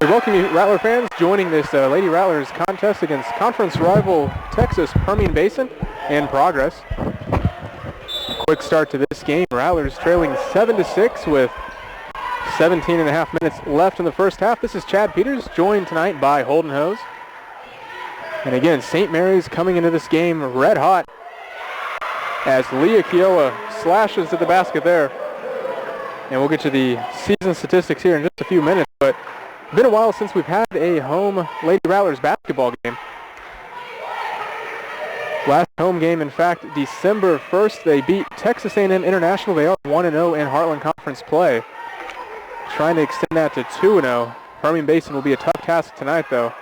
We welcome you, Rattler fans, joining this Lady Rattlers contest against conference rival Texas-Permian Basin in progress. Quick start to this game. Rattlers trailing 7-6 with 17 and a half minutes left in the first half. This is Chad Peters, joined tonight by Holden Hose. And again, St. Mary's coming into this game red hot as Leah Kiowa slashes at the basket there. And we'll get to the season statistics here in just a few minutes, but been a while since we've had a home Lady Rattlers basketball game. Last home game, in fact, December 1st, they beat Texas A&M International. They are 1-0 in Heartland Conference play. Trying to extend that to 2-0. Permian Basin will be a tough task tonight, though.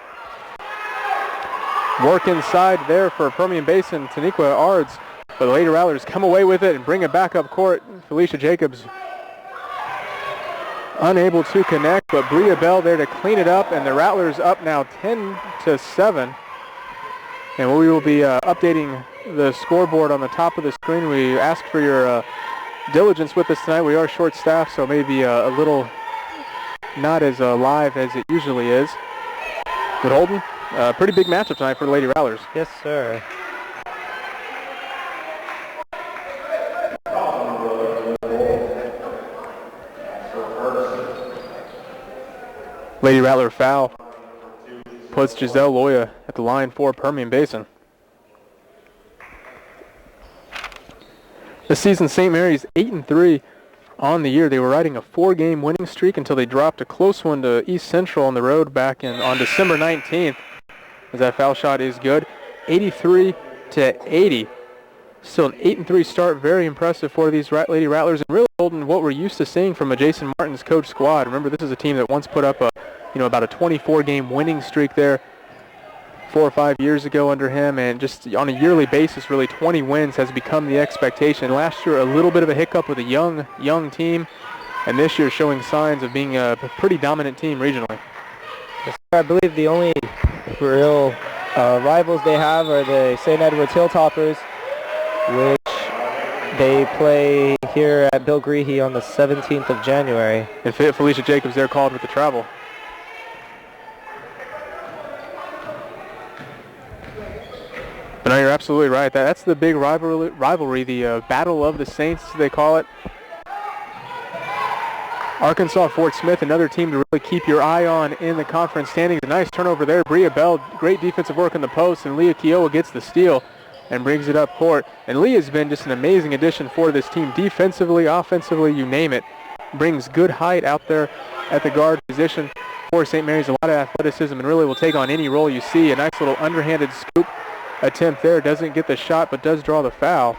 Work inside there for Permian Basin, Taniqua Ards, but the Lady Rattlers come away with it and bring it back up court. Felicia Jacobs unable to connect, but Bria Bell there to clean it up, and the Rattlers up now 10-7. And we will be updating the scoreboard on the top of the screen. We ask for your diligence with us tonight. We are short-staffed, so maybe a little not as live as it usually is. But Holden, pretty big matchup tonight for the Lady Rattlers. Yes, sir. Lady Rattler foul puts Giselle Loya at the line for Permian Basin. This season, St. Mary's 8-3 on the year. They were riding a 4-game winning streak until they dropped a close one to East Central on the road back on December 19th. As that foul shot is good. 83-80. Still an 8-3 start. Very impressive for these Lady Rattlers, and really holding what we're used to seeing from a Jason Martin's coach squad. Remember, this is a team that once put up about a 24-game winning streak there 4 or 5 years ago under him, and just on a yearly basis, really 20 wins has become the expectation. Last year, a little bit of a hiccup with a young team, and this year showing signs of being a pretty dominant team regionally. Yes, I believe the only real rivals they have are the St. Edward's Hilltoppers, which they play here at Bill Greehey on the 17th of January. And Felicia Jacobs there called with the travel. But no, you're absolutely right. That's the big rivalry, the Battle of the Saints, they call it. Arkansas Fort Smith, another team to really keep your eye on in the conference standings. A nice turnover there. Bria Bell, great defensive work on the post, and Leah Kiowa gets the steal and brings it up court. And Leah's been just an amazing addition for this team. Defensively, offensively, you name it. Brings good height out there at the guard position for St. Mary's. A lot of athleticism, and really will take on any role you see. A nice little underhanded scoop attempt there. Doesn't get the shot, but does draw the foul.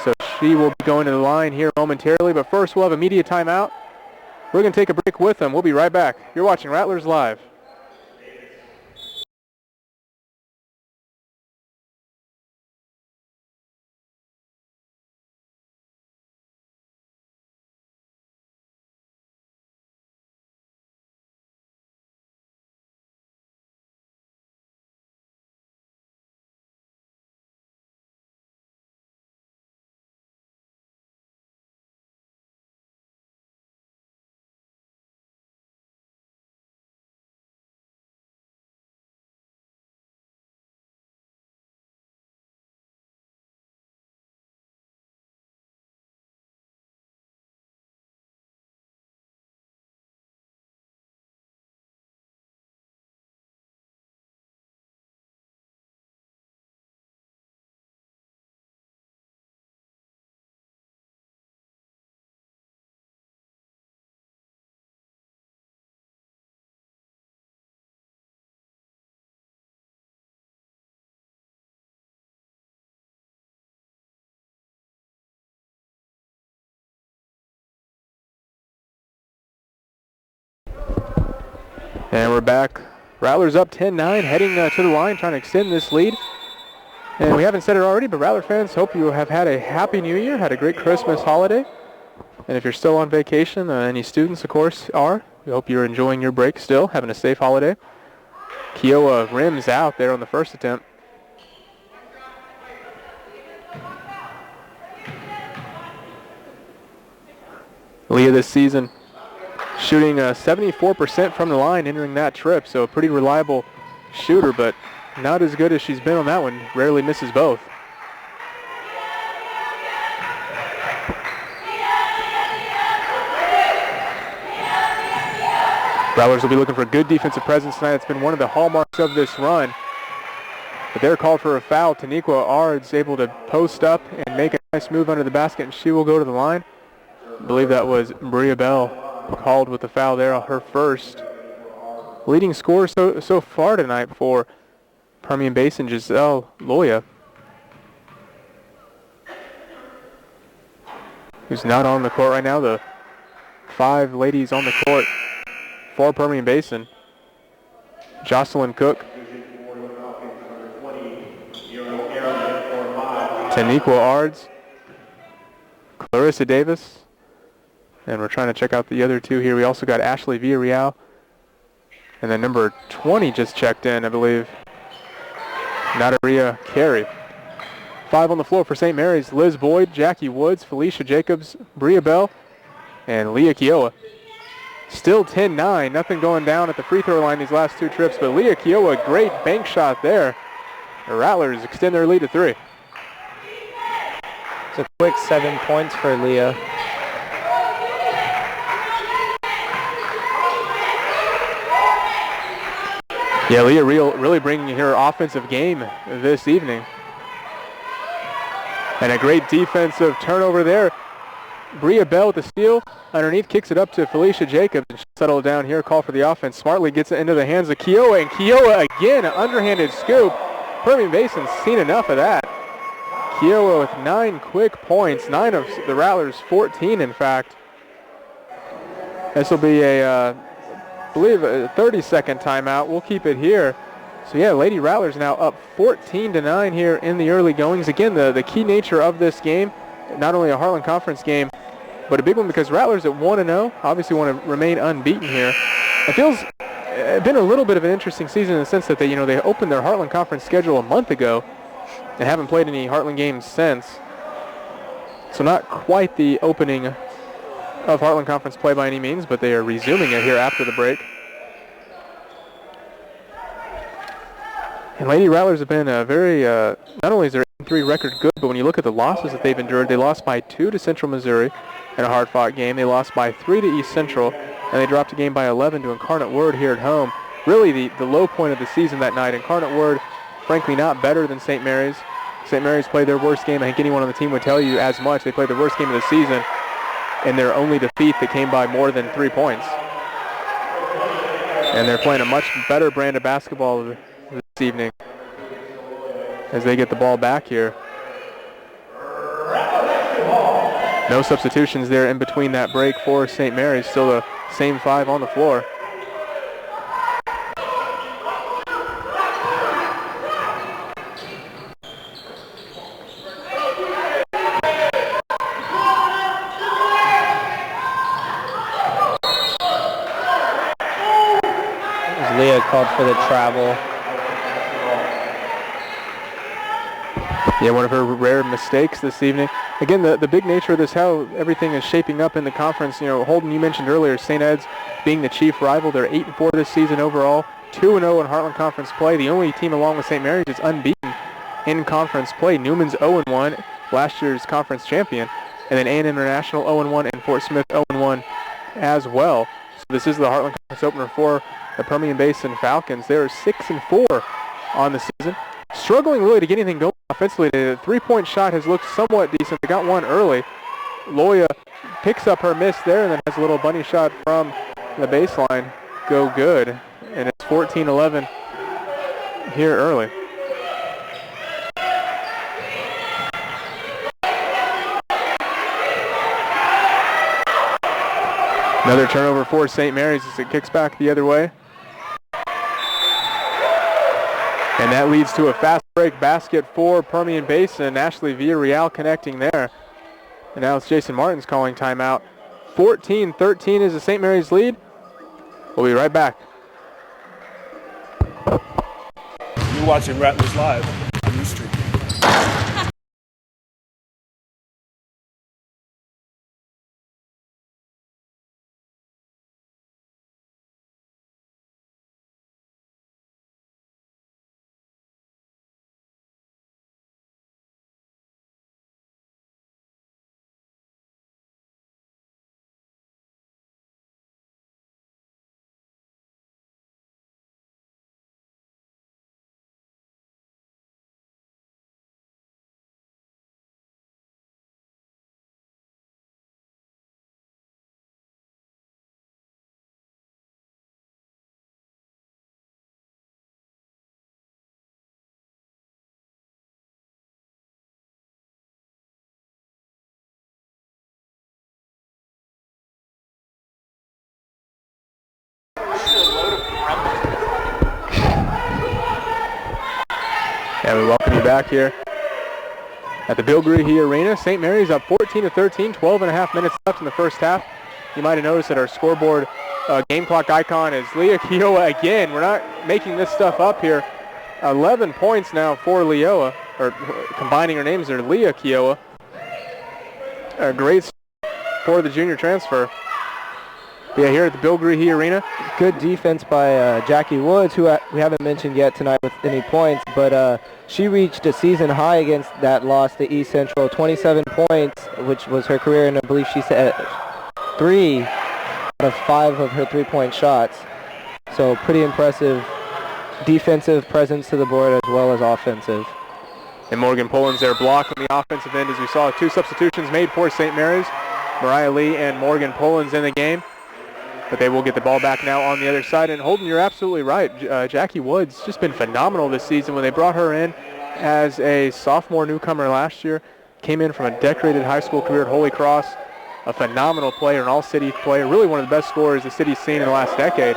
So she will be going to the line here momentarily. But first, we'll have a media timeout. We're going to take a break with them. We'll be right back. You're watching Rattlers Live. And we're back. Rattlers up 10-9, heading to the line, trying to extend this lead. And we haven't said it already, but Rattler fans, hope you have had a happy New Year, had a great Christmas holiday. And if you're still on vacation, any students, of course, are. We hope you're enjoying your break still, having a safe holiday. Kiowa rims out there on the first attempt. Leah this season shooting 74% from the line entering that trip, so a pretty reliable shooter, but not as good as she's been on that one. Rarely misses both. Rattlers will be looking for good defensive presence tonight. It's been one of the hallmarks of this run. But they're called for a foul. Taniqua Ards able to post up and make a nice move under the basket, and she will go to the line. I believe that was Bria Bell called with the foul there, her first. Leading scorer so far tonight for Permian Basin, Giselle Loya, who's not on the court right now. The 5 ladies on the court for Permian Basin: Jocelyn Cook, Taniqua Ards, Clarissa Davis, and we're trying to check out the other 2 here. We also got Ashley Villarreal, and then number 20 just checked in, I believe, Nataria Carey. 5 on the floor for St. Mary's: Liz Boyd, Jackie Woods, Felicia Jacobs, Bria Bell, and Leah Kiowa. Still 10-9, nothing going down at the free throw line these last 2 trips, but Leah Kiowa, great bank shot there. The Rattlers extend their lead to 3. It's a quick 7 points for Leah. Yeah, Leah really bringing her offensive game this evening. And a great defensive turnover there. Bria Bell with the steal. Underneath, kicks it up to Felicia Jacobs, and she'll settle down here. Call for the offense. Smartly gets it into the hands of Kiowa, and Kiowa again, an underhanded scoop. Permian Basin's seen enough of that. Kiowa with 9 quick points, 9 of the Rattlers' 14, in fact. This will be I believe a 30-second timeout. We'll keep it here. So yeah, Lady Rattlers now up 14-9 here in the early goings. Again, the key nature of this game, not only a Heartland Conference game, but a big one because Rattlers at 1-0 obviously want to remain unbeaten here. It feels been a little bit of an interesting season in the sense that they opened their Heartland Conference schedule a month ago and haven't played any Heartland games since. So not quite the opening of Heartland Conference play by any means, but they are resuming it here after the break. And Lady Rattlers have been very, not only is their 8-3 record good, but when you look at the losses that they've endured, they lost by 2 to Central Missouri in a hard-fought game. They lost by 3 to East Central, and they dropped a game by 11 to Incarnate Word here at home. Really the low point of the season that night. Incarnate Word, frankly, not better than St. Mary's. St. Mary's played their worst game. I think anyone on the team would tell you as much. They played their worst game of the season, and their only defeat that came by more than 3 points. And they're playing a much better brand of basketball this evening as they get the ball back here. No substitutions there in between that break for St. Mary's. Still the same 5 on the floor. Leah called for the travel. Yeah, one of her rare mistakes this evening. Again, the big nature of this, how everything is shaping up in the conference. You know, Holden, you mentioned earlier, St. Ed's being the chief rival. They're 8-4 this season overall, 2-0 in Heartland Conference play. The only team along with St. Mary's is unbeaten in conference play. Newman's 0-1, last year's conference champion. And then A&M International 0-1 and Fort Smith 0-1 as well. So this is the Heartland Conference opener for the Permian Basin Falcons. They're 6-4 on the season. Struggling really to get anything going offensively. The three-point shot has looked somewhat decent. They got one early. Loya picks up her miss there and then has a little bunny shot from the baseline. Go good. And it's 14-11 here early. Another turnover for St. Mary's as it kicks back the other way. And that leads to a fast break basket for Permian Basin. Ashley Villarreal connecting there. And now it's Jason Martins calling timeout. 14-13 is the St. Mary's lead. We'll be right back. You're watching Rattlers Live on New Street. And we welcome you back here at the Bill Greehey Arena. St. Mary's up 14-13, 12 and a half minutes left in the first half. You might have noticed that our scoreboard game clock icon is Leah Kiowa again. We're not making this stuff up here. 11 points now for Leoa, or combining her names are Leah Kiowa. A great for the junior transfer. Yeah, here at the Bill Greehey Arena. Good defense by Jackie Woods, who we haven't mentioned yet tonight with any points, but she reached a season high against that loss to East Central, 27 points, which was her career, and I believe she set 3 out of 5 of her three-point shots. So pretty impressive defensive presence to the board as well as offensive. And Morgan Pullins there blocking the offensive end, as we saw 2 substitutions made for St. Mary's. Mariah Lee and Morgan Pullins in the game. But they will get the ball back now on the other side. And Holden, you're absolutely right. Jackie Woods just been phenomenal this season. When they brought her in as a sophomore newcomer last year, came in from a decorated high school career at Holy Cross, a phenomenal player, an all-city player, really one of the best scorers the city's seen in the last decade.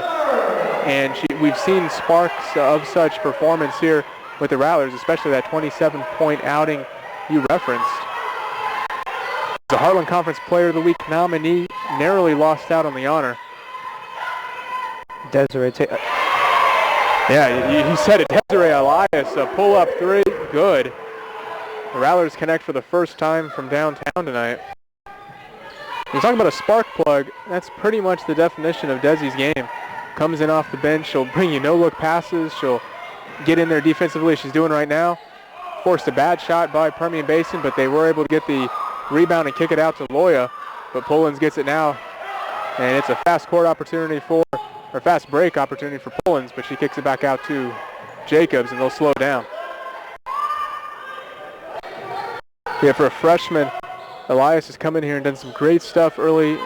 And we've seen sparks of such performance here with the Rattlers, especially that 27-point outing you referenced. The Heartland Conference Player of the Week nominee narrowly lost out on the honor. Desiree Yeah, you said it. Desiree Elias, a pull-up 3, good. The Rattlers connect for the first time from downtown tonight. You're talking about a spark plug. That's pretty much the definition of Desi's game. Comes in off the bench. She'll bring you no-look passes. She'll get in there defensively, as she's doing right now. Forced a bad shot by Permian Basin, but they were able to get the rebound and kick it out to Loya. But Pullins gets it now, and it's a fast court opportunity or fast break opportunity for Pullins, but she kicks it back out to Jacobs, and they'll slow down. Yeah, for a freshman, Elias has come in here and done some great stuff early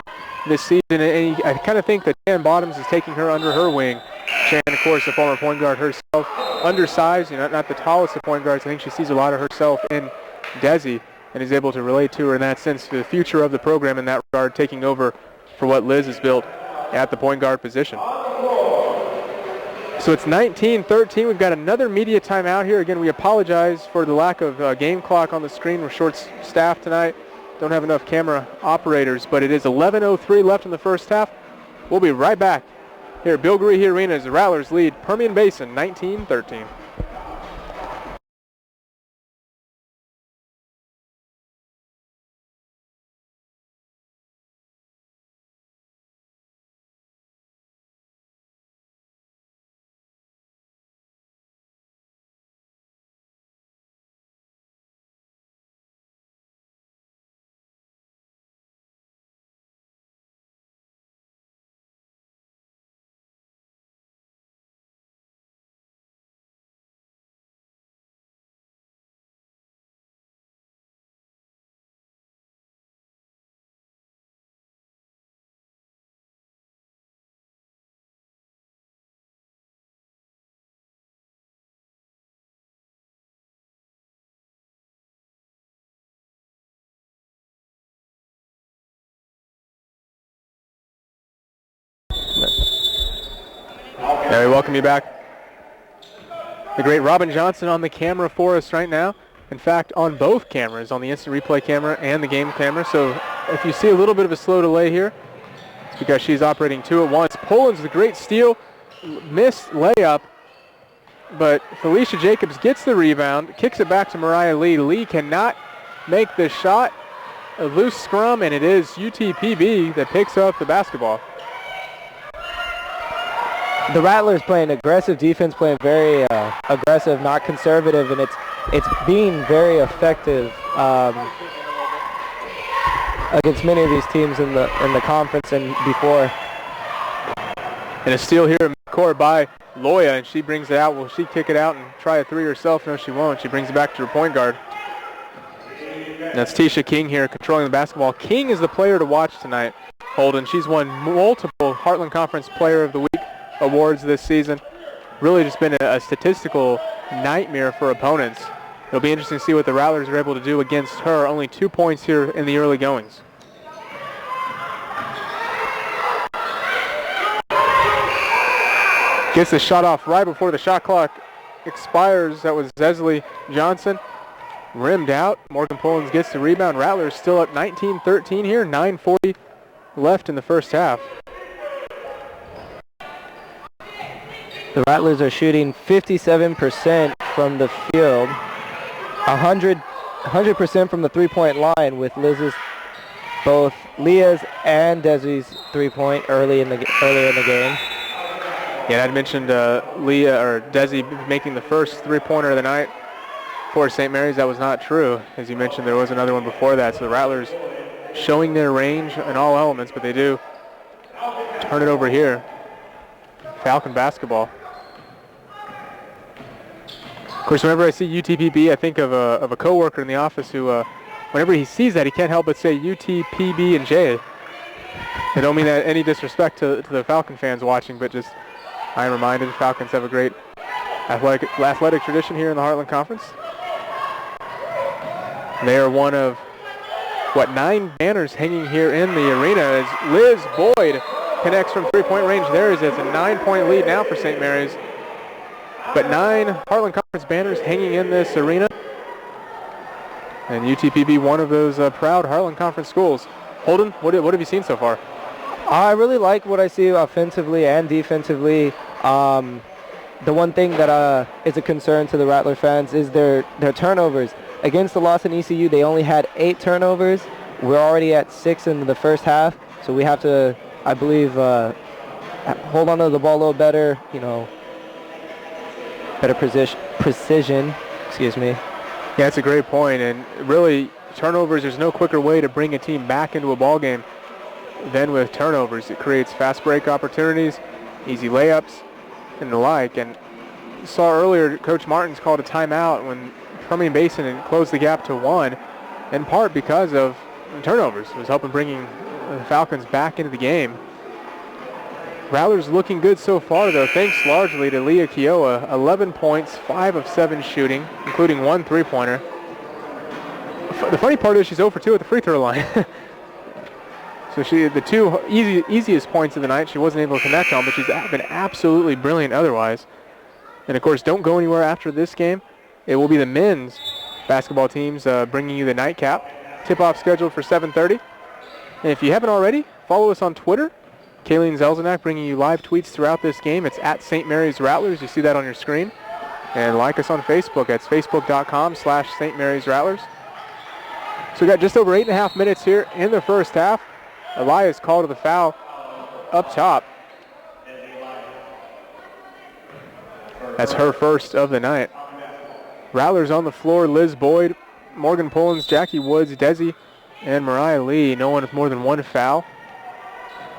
this season, and I kind of think that Shan Bottoms is taking her under her wing. Shan, of course, the former point guard herself, undersized, not the tallest of point guards. I think she sees a lot of herself in Desi and is able to relate to her in that sense, to the future of the program in that regard, taking over for what Liz has built at the point guard position. So it's 19-13. We've got another media timeout here. Again, we apologize for the lack of game clock on the screen. We're short-staffed tonight. Don't have enough camera operators, but it is 11:03 left in the first half. We'll be right back here at Bill Greehey Arena as the Rattlers lead Permian Basin 19-13. Now we welcome you back. The great Robin Johnson on the camera for us right now. In fact, on both cameras, on the instant replay camera and the game camera. So if you see a little bit of a slow delay here, it's because she's operating 2 at once. Pullins, the great steal, missed layup, but Felicia Jacobs gets the rebound, kicks it back to Mariah Lee. Lee cannot make the shot. A loose scrum, and it is UTPB that picks up the basketball. The Rattlers playing aggressive defense, playing very aggressive, not conservative, and it's being very effective against many of these teams in the conference and before. And a steal here in midcourt by Loya, and she brings it out. Will she kick it out and try a 3 herself? No, she won't. She brings it back to her point guard. And that's Tisha King here controlling the basketball. King is the player to watch tonight, Holden. She's won multiple Heartland Conference Player of the Week awards this season. Really just been a statistical nightmare for opponents. It'll be interesting to see what the Rattlers are able to do against her. Only 2 points here in the early goings. Gets the shot off right before the shot clock expires. That was Zesley Johnson. Rimmed out. Morgan Pullins gets the rebound. Rattlers still up 19-13 here. 9:40 left in the first half. The Rattlers are shooting 57% from the field, 100% from the three-point line, with both Leah's and Desi's three-point earlier in the game. Yeah, I'd mentioned Leah or Desi making the first three-pointer of the night for St. Mary's. That was not true. As you mentioned, there was another one before that. So the Rattlers showing their range in all elements, but they do turn it over here. Falcon basketball. Of course, whenever I see UTPB, I think of a coworker in the office who, whenever he sees that, he can't help but say UTPB and J. I don't mean that any disrespect to the Falcon fans watching, but just I am reminded Falcons have a great athletic tradition here in the Heartland Conference. They are one of, 9 banners hanging here in the arena as Liz Boyd connects from three-point range. There is a 9-point lead now for St. Mary's. But 9 Heartland Conference banners hanging in this arena. And UTPB, one of those proud Heartland Conference schools. Holden, what have you seen so far? I really like what I see offensively and defensively. The one thing that is a concern to the Rattler fans is their turnovers. Against the Lawson ECU, they only had 8 turnovers. We're already at 6 in the first half, so we have to, I believe, hold on to the ball a little better, better precision, excuse me. Yeah, that's a great point, and really, turnovers, there's no quicker way to bring a team back into a ball game than with turnovers. It creates fast break opportunities, easy layups, and the like. And you saw earlier, Coach Martins called a timeout when Permian Basin had closed the gap to 1, in part because of turnovers. It was helping bringing the Falcons back into the game. Rattlers looking good so far, though, thanks largely to Leah Kiowa. 11 points, 5 of 7 shooting, including 1 three-pointer. The funny part is she's 0 for 2 at the free throw line. So the 2 easiest points of the night she wasn't able to connect on, but she's been absolutely brilliant otherwise. And, of course, don't go anywhere after this game. It will be the men's basketball teams bringing you the nightcap. Tip-off scheduled for 7:30. And if you haven't already, follow us on Twitter. Kayleen Zelzenak bringing you live tweets throughout this game. It's at St. Mary's Rattlers. You see that on your screen. And like us on Facebook. That's facebook.com/St. Mary's Rattlers. So we got just over 8.5 minutes here in the first half. Elias called to the foul up top. That's her first of the night. Rattlers on the floor, Liz Boyd, Morgan Pullins, Jackie Woods, Desi, and Mariah Lee. No one with more than 1 foul.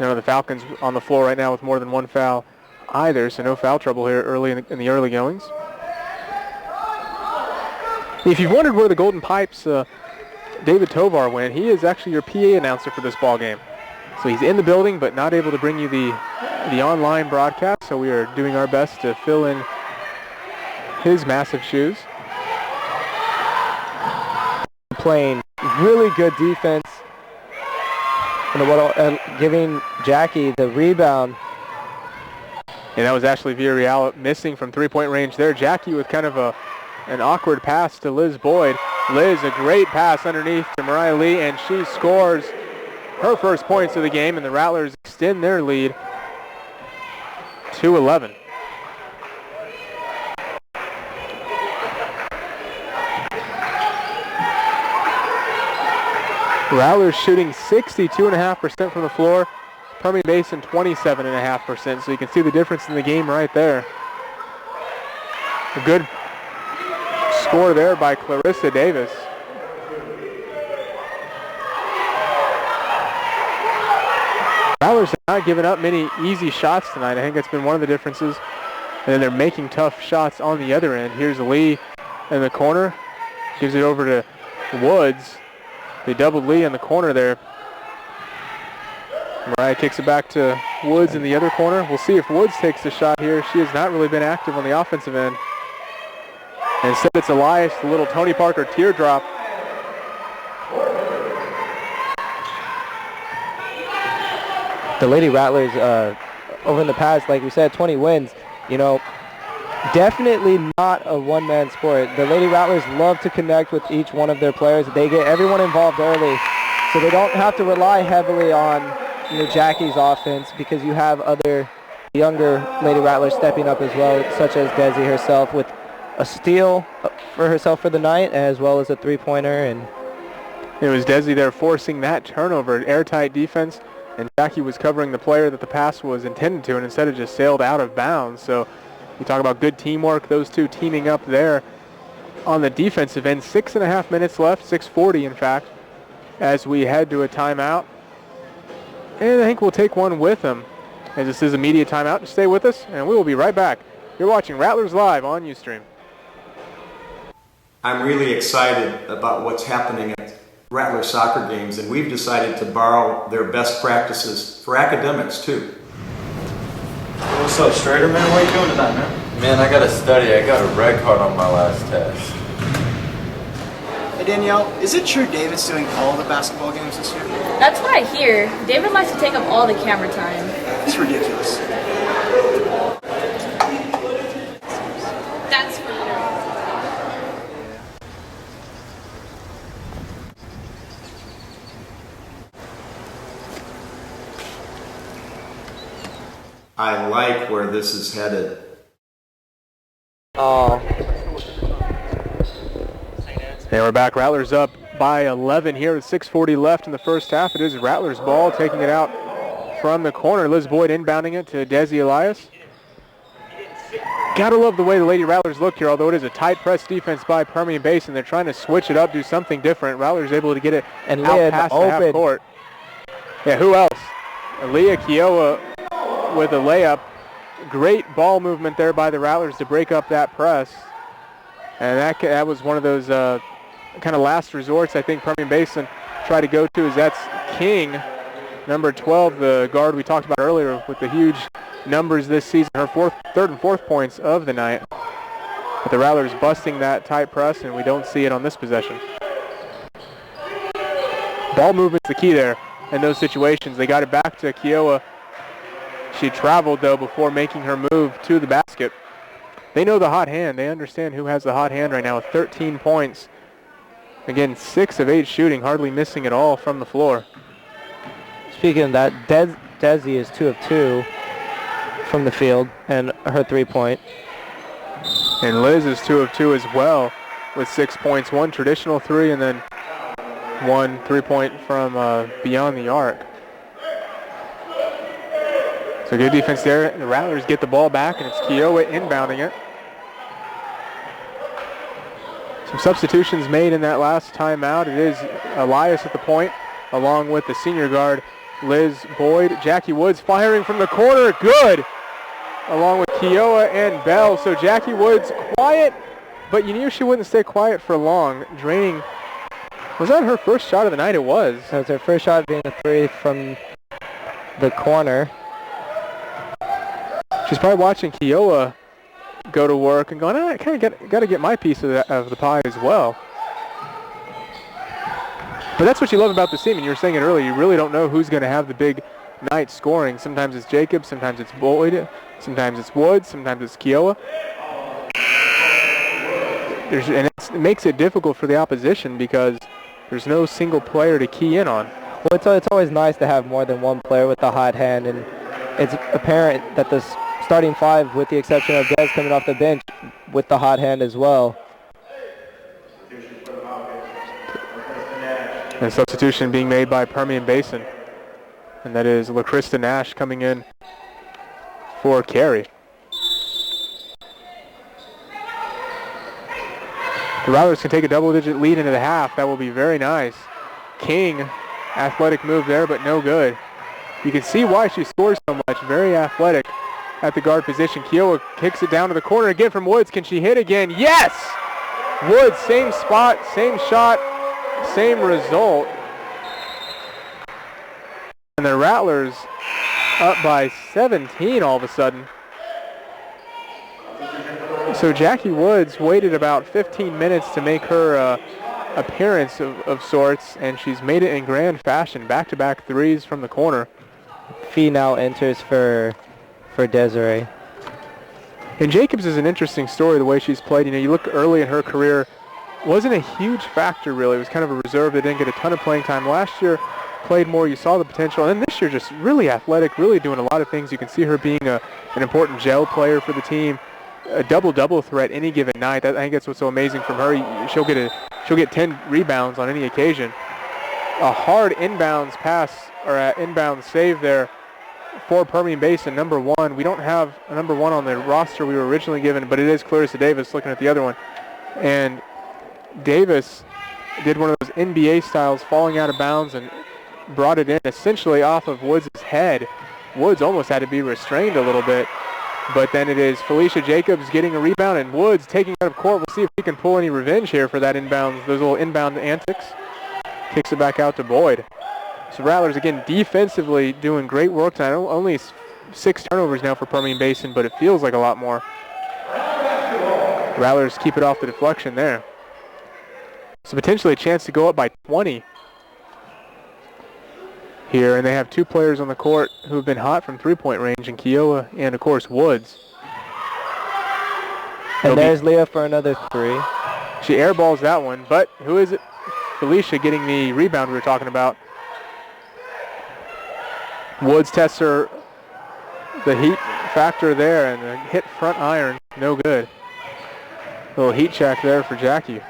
None of the Falcons on the floor right now with more than 1 foul either, so no foul trouble here early in the early goings. If you've wondered where the Golden Pipes David Tovar went, he is actually your PA announcer for this ball game. So he's in the building but not able to bring you the online broadcast, so we are doing our best to fill in his massive shoes. Playing really good defense, giving Jackie the rebound. And that was Ashley Villarreal missing from three-point range there. Jackie with kind of an awkward pass to Liz Boyd. Liz, a great pass underneath to Mariah Lee, and she scores her first points of the game, and the Rattlers extend their lead to 11. Rattlers shooting 62.5% from the floor. Permian Basin 27.5%. So you can see the difference in the game right there. A good score there by Clarissa Davis. Rattlers have not given up many easy shots tonight. I think that's been one of the differences. And then they're making tough shots on the other end. Here's Lee in the corner. Gives it over to Woods. They doubled Lee in the corner there. Mariah kicks it back to Woods in the other corner. We'll see if Woods takes the shot here. She has not really been active on the offensive end. And instead it's Elias, the little Tony Parker teardrop. The Lady Rattlers, over in the past, like we said, 20 wins. definitely not a one-man sport. The Lady Rattlers love to connect with each one of their players. They get everyone involved early, so they don't have to rely heavily on Jackie's offense, because you have other younger Lady Rattlers stepping up as well, such as Desi herself with a steal for herself for the night, as well as a three-pointer. And it was Desi there forcing that turnover, airtight defense, and Jackie was covering the player that the pass was intended to, and instead it just sailed out of bounds. So you talk about good teamwork, those two teaming up there on the defensive end. 6.5 minutes left, 6:40 in fact, as we head to a timeout. And I think we'll take one with them, as this is a media timeout. Just stay with us, and we will be right back. You're watching Rattlers Live on Ustream. I'm really excited about what's happening at Rattler soccer games, and we've decided to borrow their best practices for academics too. What's up, Strader, man? What are you doing tonight, man? Man, I gotta study. I got a red card on my last test. Hey Danielle, is it true David's doing all the basketball games this year? That's what I hear. David likes to take up all the camera time. It's ridiculous. That's for you. I like where this is headed. oh, And we're back. Rattlers up by 11 here with 6:40 left in the first half. It is Rattlers ball, taking it out from the corner. Liz Boyd inbounding it to Desi Elias. Gotta love the way the Lady Rattlers look here, although it is a tight press defense by Permian Basin. They're trying to switch it up, do something different. Rattlers able to get it and out Leah past the open. half court. Yeah, who else? Leah Kiowa with a layup. Great ball movement there by the Rattlers to break up that press. And that was one of those kind of last resorts I think Permian Basin tried to go to, is that's King, number 12, the guard we talked about earlier with the huge numbers this season, her third and fourth points of the night. But the Rattlers busting that tight press, and we don't see it on this possession. Ball movement's the key there in those situations. They got it back to Kiowa. She traveled, though, before making her move to the basket. They know the hot hand. They understand who has the hot hand right now with 13 points. Again, 6 of 8 shooting, hardly missing at all from the floor. Speaking of that, Desi is 2 of 2 from the field, and her 3-point. And Liz is 2 of 2 as well with 6 points. 1 traditional 3 and then 1 3-point from beyond the arc. So good defense there. The Rattlers get the ball back, and it's Kiowa inbounding it. Some substitutions made in that last timeout. It is Elias at the point, along with the senior guard, Liz Boyd. Jackie Woods firing from the corner. Good! Along with Kiowa and Bell. So Jackie Woods quiet, but you knew she wouldn't stay quiet for long. Draining. Was that her first shot of the night? It was. That was her first shot, being a 3 from the corner. She's probably watching Kiowa go to work and going, I kind of got to get my piece of the pie as well. But that's what you love about this team, and you were saying it earlier, you really don't know who's going to have the big night scoring. Sometimes it's Jacobs, sometimes it's Boyd, sometimes it's Woods, sometimes it's Kiowa. And it makes it difficult for the opposition because there's no single player to key in on. Well, it's always nice to have more than one player with the hot hand, and it's apparent that the starting 5, with the exception of Des coming off the bench, with the hot hand as well. And substitution being made by Permian Basin. And that is LaCrista Nash coming in for Carey. The Rattlers can take a double-digit lead into the half. That will be very nice. King, athletic move there, but no good. You can see why she scores so much. Very athletic at the guard position. Kiowa kicks it down to the corner again from Woods. Can she hit again? Yes! Woods, same spot, same shot, same result. And the Rattlers up by 17 all of a sudden. So Jackie Woods waited about 15 minutes to make her appearance of sorts, and she's made it in grand fashion. Back-to-back threes from the corner. Fee now enters for Desiree. And Jacobs is an interesting story, the way she's played. You look early in her career, wasn't a huge factor, really. It was kind of a reserve that didn't get a ton of playing time. Last year, played more. You saw the potential. And then this year, just really athletic, really doing a lot of things. You can see her being an important gel player for the team, a double-double threat any given night. I think that's what's so amazing from her. She'll get 10 rebounds on any occasion. A hard inbounds pass or inbound save there for Permian Basin, number 1. We don't have a number 1 on the roster we were originally given, but it is Clarissa Davis looking at the other one. And Davis did one of those NBA styles, falling out of bounds and brought it in essentially off of Woods' head. Woods almost had to be restrained a little bit, but then it is Felicia Jacobs getting a rebound and Woods taking out of court. We'll see if he can pull any revenge here for that inbound, those little inbound antics. Kicks it back out to Boyd. So Rattlers, again, defensively doing great work tonight. Only 6 turnovers now for Permian Basin, but it feels like a lot more. Rattlers keep it off the deflection there. So potentially a chance to go up by 20 here, and they have 2 players on the court who have been hot from three-point range, in Kiowa and, of course, Woods. And there's Leah for another 3. She airballs that one, but who is it? Felicia getting the rebound we were talking about. Woods tests her, the heat factor there, and the hit front iron, no good. Little heat check there for Jackie.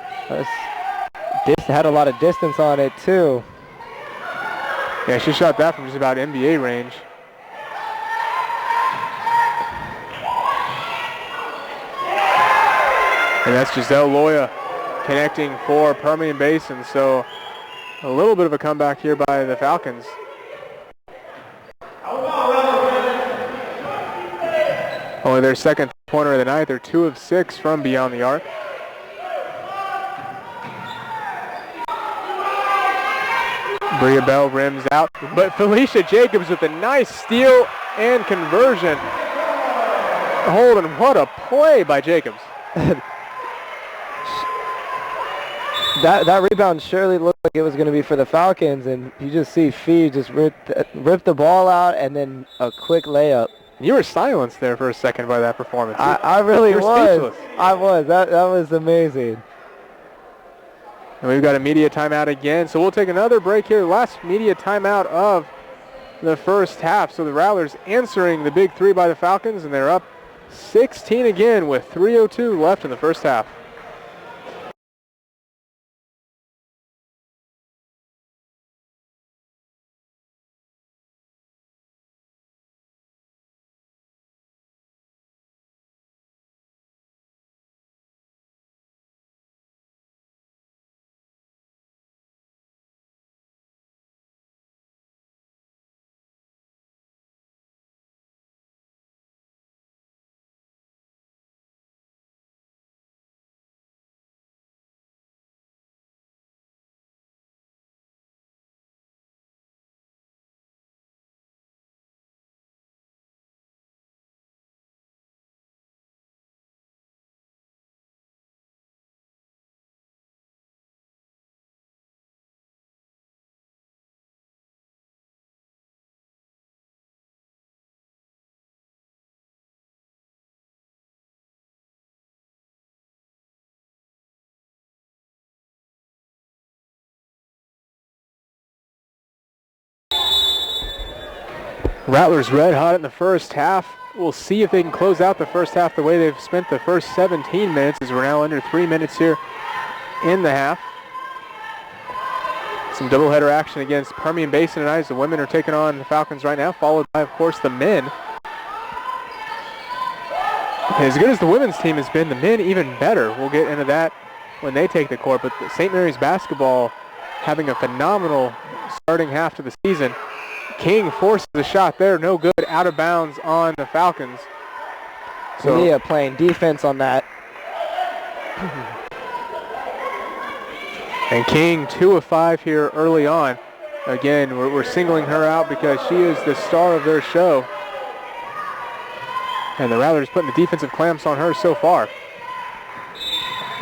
Had a lot of distance on it too. Yeah, she shot that from just about NBA range. And that's Giselle Loya connecting for Permian Basin. So a little bit of a comeback here by the Falcons. Only their second pointer of the night. They're 2 of 6 from beyond the arc. Bria Bell rims out, but Felicia Jacobs with a nice steal and conversion. Holden, what a play by Jacobs. That rebound surely looked like it was going to be for the Falcons, and you just see Fee just rip the ball out and then a quick layup. You were silenced there for a second by that performance. I really was. Speechless. I was. That was amazing. And we've got a media timeout again, so we'll take another break here. Last media timeout of the first half. So the Rattlers answering the big 3 by the Falcons, and they're up 16 again with 3:02 left in the first half. Rattlers red hot in the first half. We'll see if they can close out the first half the way they've spent the first 17 minutes, as we're now under 3 minutes here in the half. Some doubleheader action against Permian Basin tonight as the women are taking on the Falcons right now, followed by, of course, the men. As good as the women's team has been, the men even better. We'll get into that when they take the court, but the St. Mary's basketball having a phenomenal starting half to the season. King forces a shot there, no good, out of bounds on the Falcons. So Leah playing defense on that. And King 2 of 5 here early on. Again, we're singling her out because she is the star of their show. And the Rattlers putting the defensive clamps on her so far.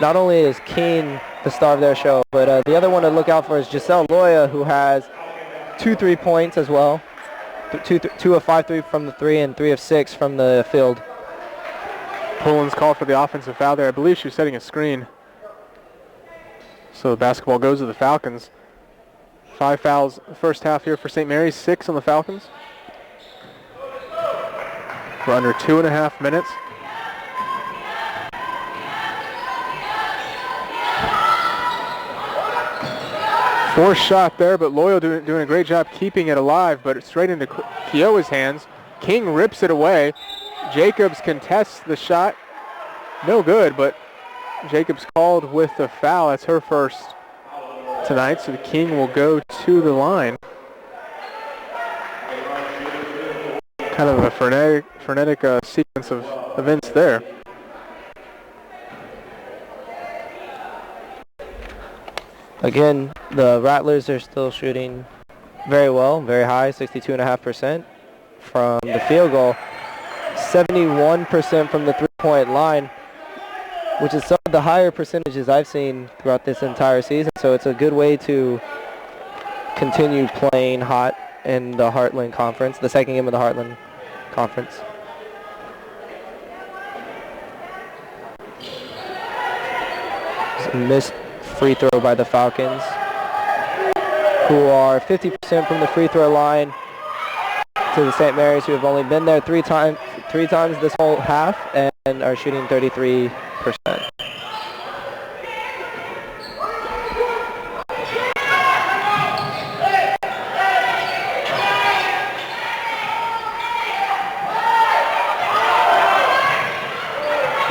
Not only is King the star of their show, but the other one to look out for is Giselle Loya, who has 2 3-points as well. 2 of 5 from the 3 and 3 of 6 from the field. Pullen's called for the offensive foul there. I believe she was setting a screen. So the basketball goes to the Falcons. 5 fouls first half here for St. Mary's, 6 on the Falcons. We're under 2.5 minutes. Forced shot there, but Loyal doing a great job keeping it alive, but straight into Kiowa's hands. King rips it away. Jacobs contests the shot. No good, but Jacobs called with the foul. That's her first tonight, so the King will go to the line. Kind of a frenetic sequence of events there. Again, the Rattlers are still shooting very well, very high, 62.5% from the field goal. 71% from the three-point line, which is some of the higher percentages I've seen throughout this entire season. So it's a good way to continue playing hot in the Heartland Conference, the second game of the Heartland Conference. Missed free throw by the Falcons, who are 50% from the free throw line, to the St. Mary's, who have only been there three times this whole half and are shooting 33%.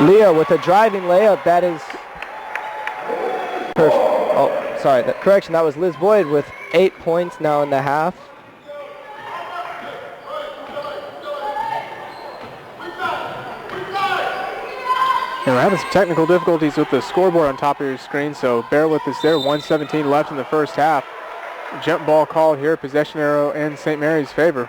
Leah with a driving layup. That is perfect. Oh, sorry. Correction. That was Liz Boyd with 8 points now in the half. And we're having some technical difficulties with the scoreboard on top of your screen, so bear with us there. 1:17 left in the first half. Jump ball called here, possession arrow in St. Mary's favor.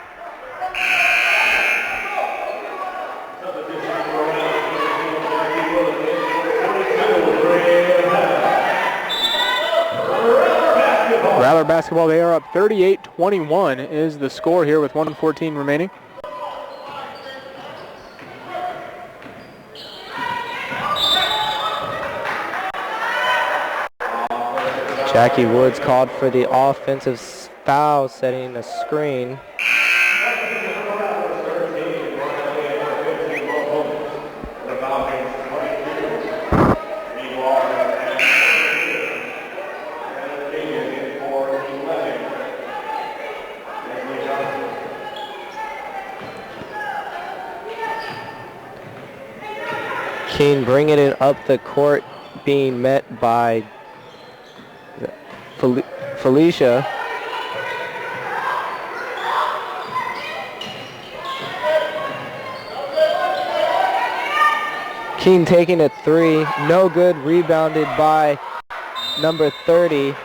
Rattler basketball, they are up 38-21 is the score here with 1:14 remaining. Jackie Woods called for the offensive foul, setting a screen. Keene bringing it up the court, being met by Felicia. Keene taking a three, no good, rebounded by number 30.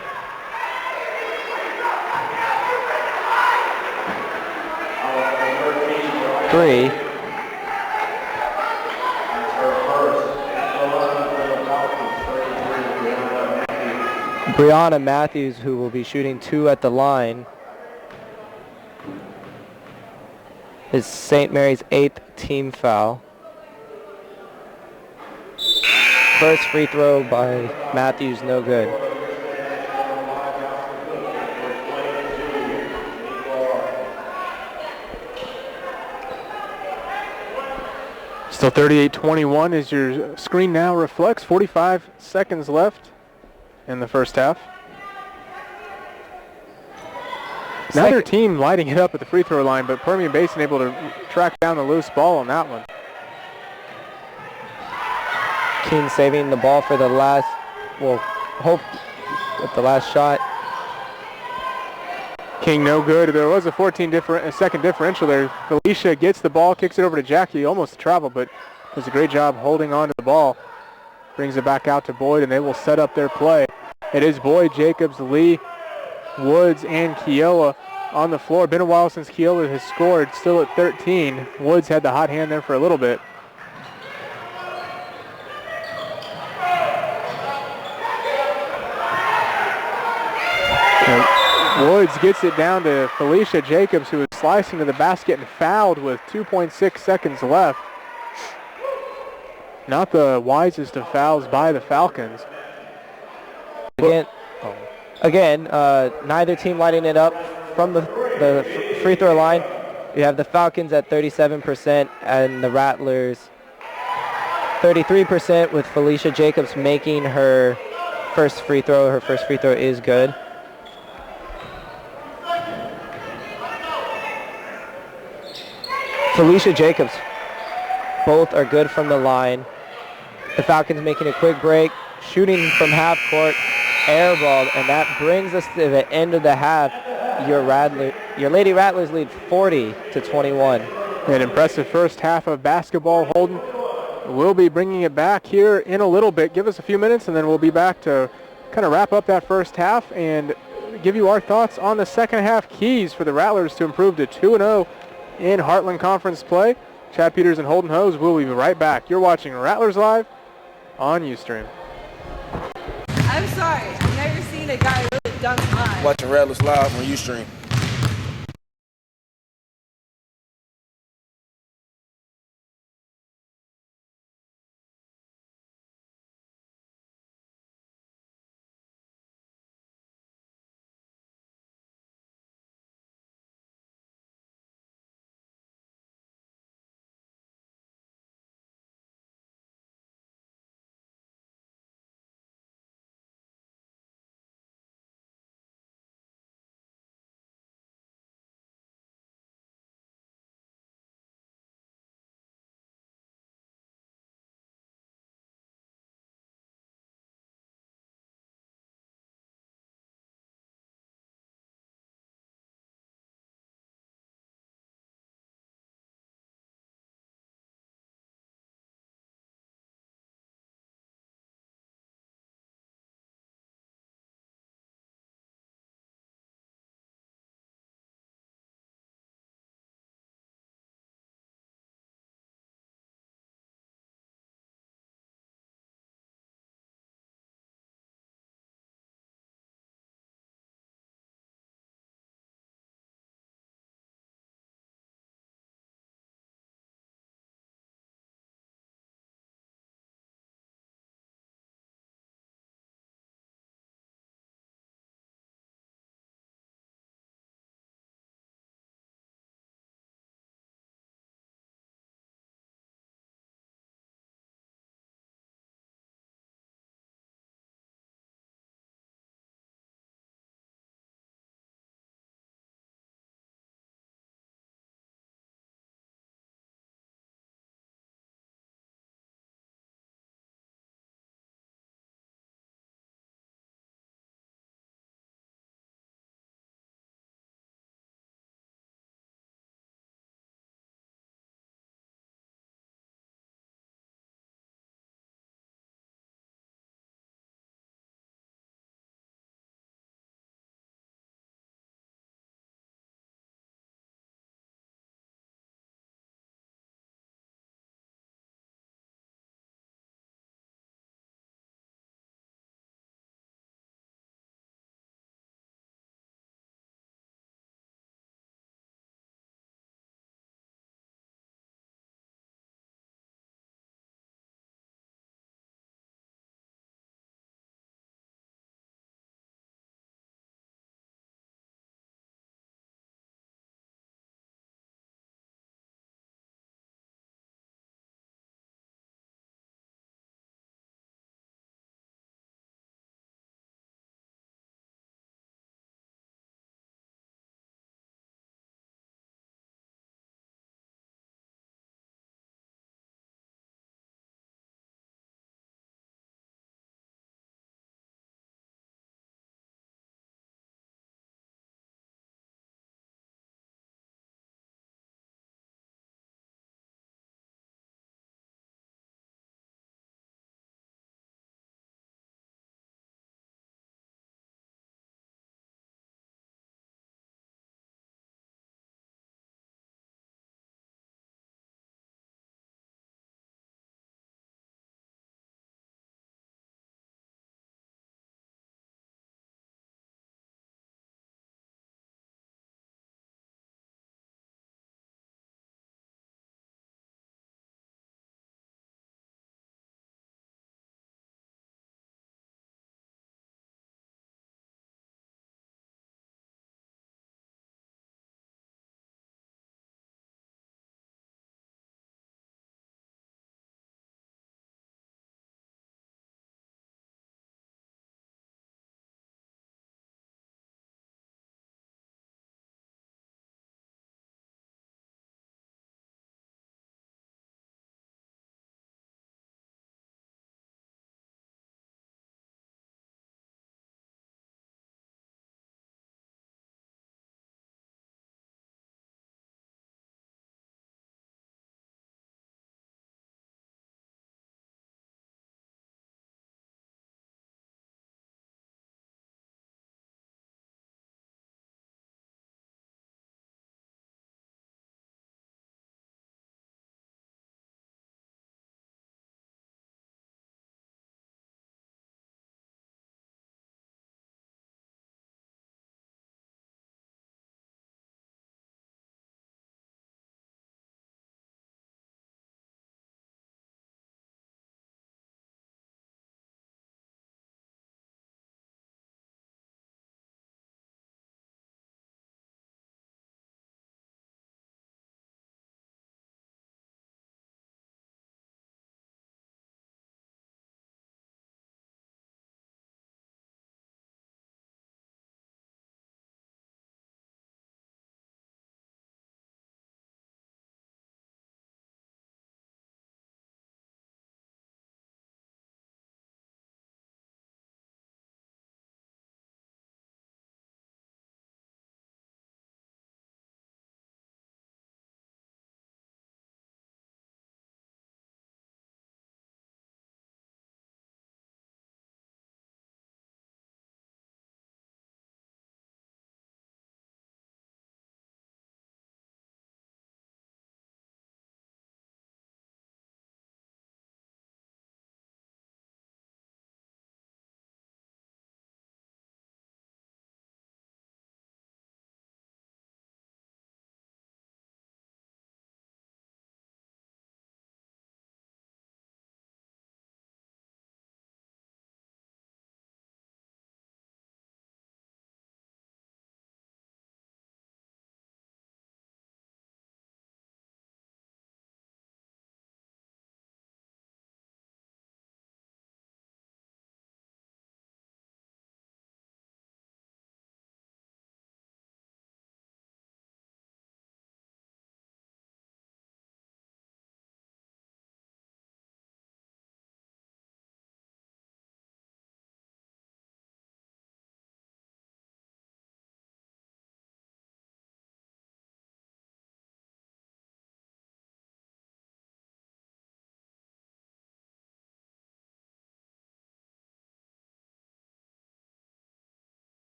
Brianna Matthews, who will be shooting 2 at the line, is St. Mary's 8th team foul. First free throw by Matthews, no good. Still 38-21 as your screen now reflects. 45 seconds left in the first half. Neither team lighting it up at the free throw line, but Permian Basin able to track down the loose ball on that one. Keene saving the ball for the last, well, hope at the last shot. King no good. There was a second differential there. Felicia gets the ball, kicks it over to Jackie, almost traveled, but does a great job holding on to the ball. Brings it back out to Boyd, and they will set up their play. It is Boyd, Jacobs, Lee, Woods, and Kiowa on the floor. Been a while since Kiowa has scored, still at 13. Woods had the hot hand there for a little bit. And Woods gets it down to Felicia Jacobs, who is slicing to the basket and fouled with 2.6 seconds left. Not the wisest of fouls by the Falcons. Again, neither team lighting it up from the free throw line. You have the Falcons at 37% and the Rattlers 33%, with Felicia Jacobs making her first free throw. Her first free throw is good. Felicia Jacobs, both are good from the line. The Falcons making a quick break, shooting from half court, airballed, and that brings us to the end of the half. Your Lady Rattlers lead 40-21. An impressive first half of basketball. Holden will be bringing it back here in a little bit. Give us a few minutes, and then we'll be back to kind of wrap up that first half and give you our thoughts on the second half keys for the Rattlers to improve to 2-0 in Heartland Conference play. Chad Peters and Holden Hose will be right back. You're watching Rattlers Live on Ustream. I'm sorry, I've never seen a guy really dunk high. Watching Rattlers Live on Ustream.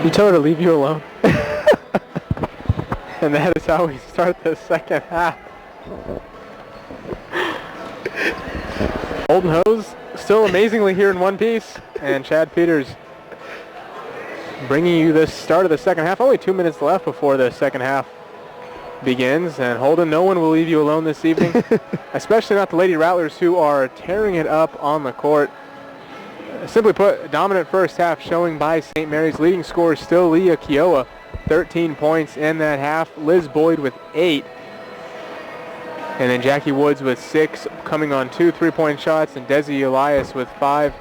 You tell her to leave you alone. And that is how we start the second half. Golden Hose still amazingly here in one piece. And Chad Peters bringing you this start of the second half. Only 2 minutes left before the second half begins. And Holden, no one will leave you alone this evening. Especially not the Lady Rattlers, who are tearing it up on the court. Simply put, dominant first half showing by St. Mary's. Leading scorer still Leah Kiowa, 13 points in that half. Liz Boyd with 8. And then Jackie Woods with 6, coming on 2 3-point shots. And Desi Elias with 5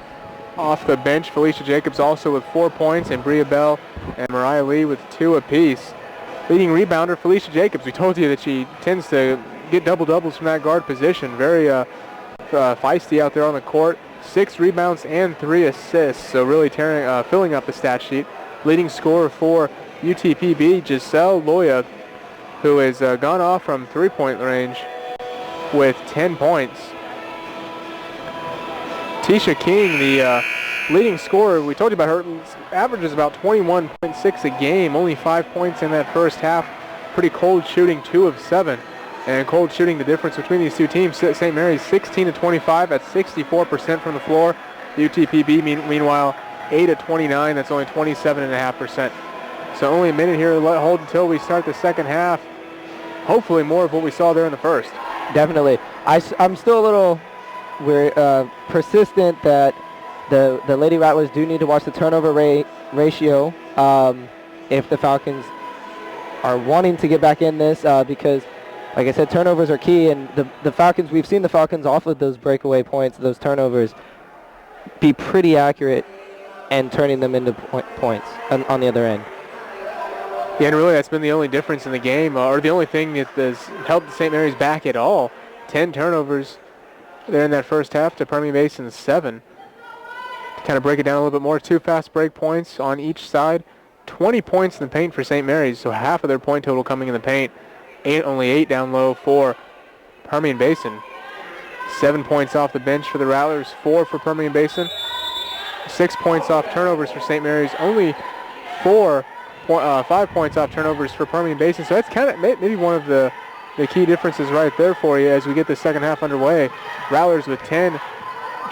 off the bench. Felicia Jacobs also with 4 points. And Bria Bell and Mariah Lee with 2 apiece. Leading rebounder Felicia Jacobs. We told you that she tends to get double-doubles from that guard position. Very feisty out there on the court. 6 rebounds and 3 assists, so really filling up the stat sheet. Leading scorer for UTPB, Giselle Loya, who has gone off from 3-point range with 10 points. Tisha King, the leading scorer, we told you about her, averages about 21.6 a game, only 5 points in that first half. Pretty cold shooting, 2 of 7. And cold shooting, the difference between these two teams, St. Mary's 16-25 at 64% from the floor. UTPB, meanwhile, 8-29, that's only 27.5%. So only a minute here to hold until we start the second half. Hopefully more of what we saw there in the first. Definitely. I'm still a little persistent that the Lady Rattlers do need to watch the turnover ratio if the Falcons are wanting to get back in this because, like I said, turnovers are key, and the Falcons, we've seen the Falcons off of those breakaway points, those turnovers, be pretty accurate and turning them into points on the other end. Yeah, and really that's been the only difference in the game, or the only thing that has helped St. Mary's back at all. 10 turnovers there in that first half to Permian Basin's 7. To kind of break it down a little bit more, 2 fast break points on each side. 20 points in the paint for St. Mary's, so half of their point total coming in the paint. Only 8 down low for Permian Basin. 7 points off the bench for the Rattlers, 4 for Permian Basin. 6 points off turnovers for St. Mary's, only 5 points off turnovers for Permian Basin. So that's kind of maybe one of the key differences right there for you as we get the second half underway. Rattlers with 10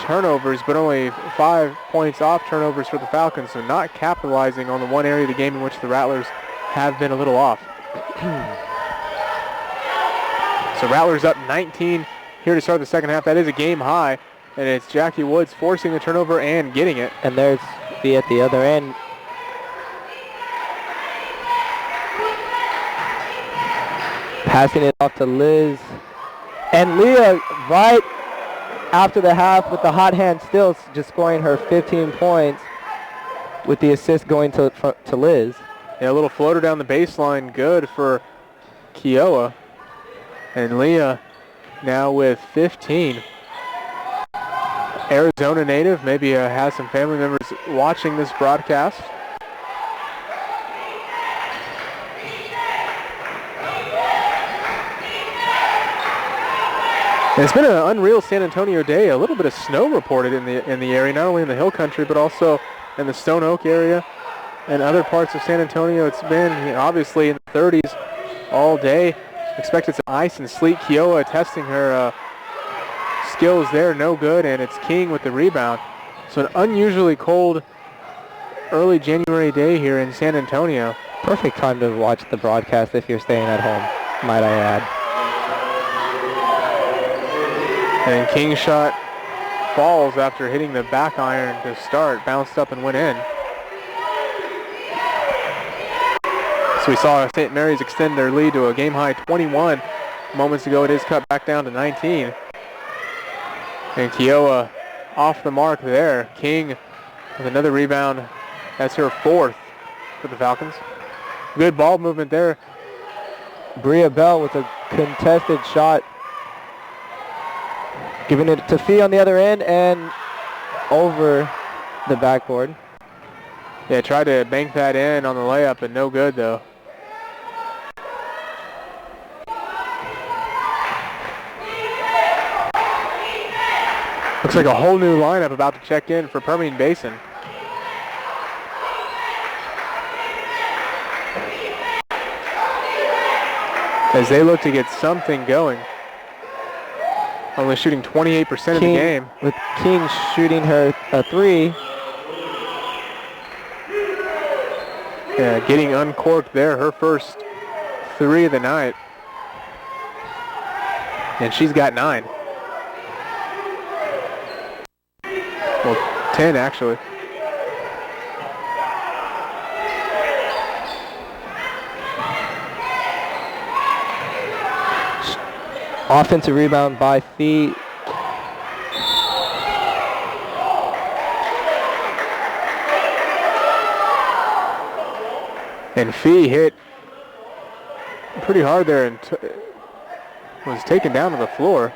turnovers, but only 5 points off turnovers for the Falcons, so not capitalizing on the one area of the game in which the Rattlers have been a little off. So Rattlers up 19 here to start the second half. That is a game high, and it's Jackie Woods forcing the turnover and getting it. And there's V at the other end. Passing it off to Liz. And Leah right after the half with the hot hand still just scoring her 15 points with the assist going to Liz. Yeah, a little floater down the baseline, good for Kiowa. And Leah now with 15. Arizona native, maybe has some family members watching this broadcast. And it's been an unreal San Antonio day. A little bit of snow reported in the area, not only in the hill country, but also in the Stone Oak area and other parts of San Antonio. It's been obviously in the 30s all day. Expected some ice and sleet. Kiowa testing her skills there, no good, and it's King with the rebound. So an unusually cold early January day here in San Antonio. Perfect time to watch the broadcast if you're staying at home, might I add. And King's shot falls after hitting the back iron to start, bounced up and went in. So we saw St. Mary's extend their lead to a game-high 21 moments ago. It is cut back down to 19. And Kiowa off the mark there. King with another rebound. That's her 4th for the Falcons. Good ball movement there. Bria Bell with a contested shot. Giving it to Fee on the other end and over the backboard. Yeah, tried to bank that in on the layup, and no good though. Looks like a whole new lineup about to check in for Permian Basin. as they look to get something going. Only shooting 28% of the game. With King shooting her a 3. Yeah, getting uncorked there, her first 3 of the night. And she's got 9. Well, 10 actually. Offensive rebound by Fee. And Fee hit pretty hard there and was taken down to the floor.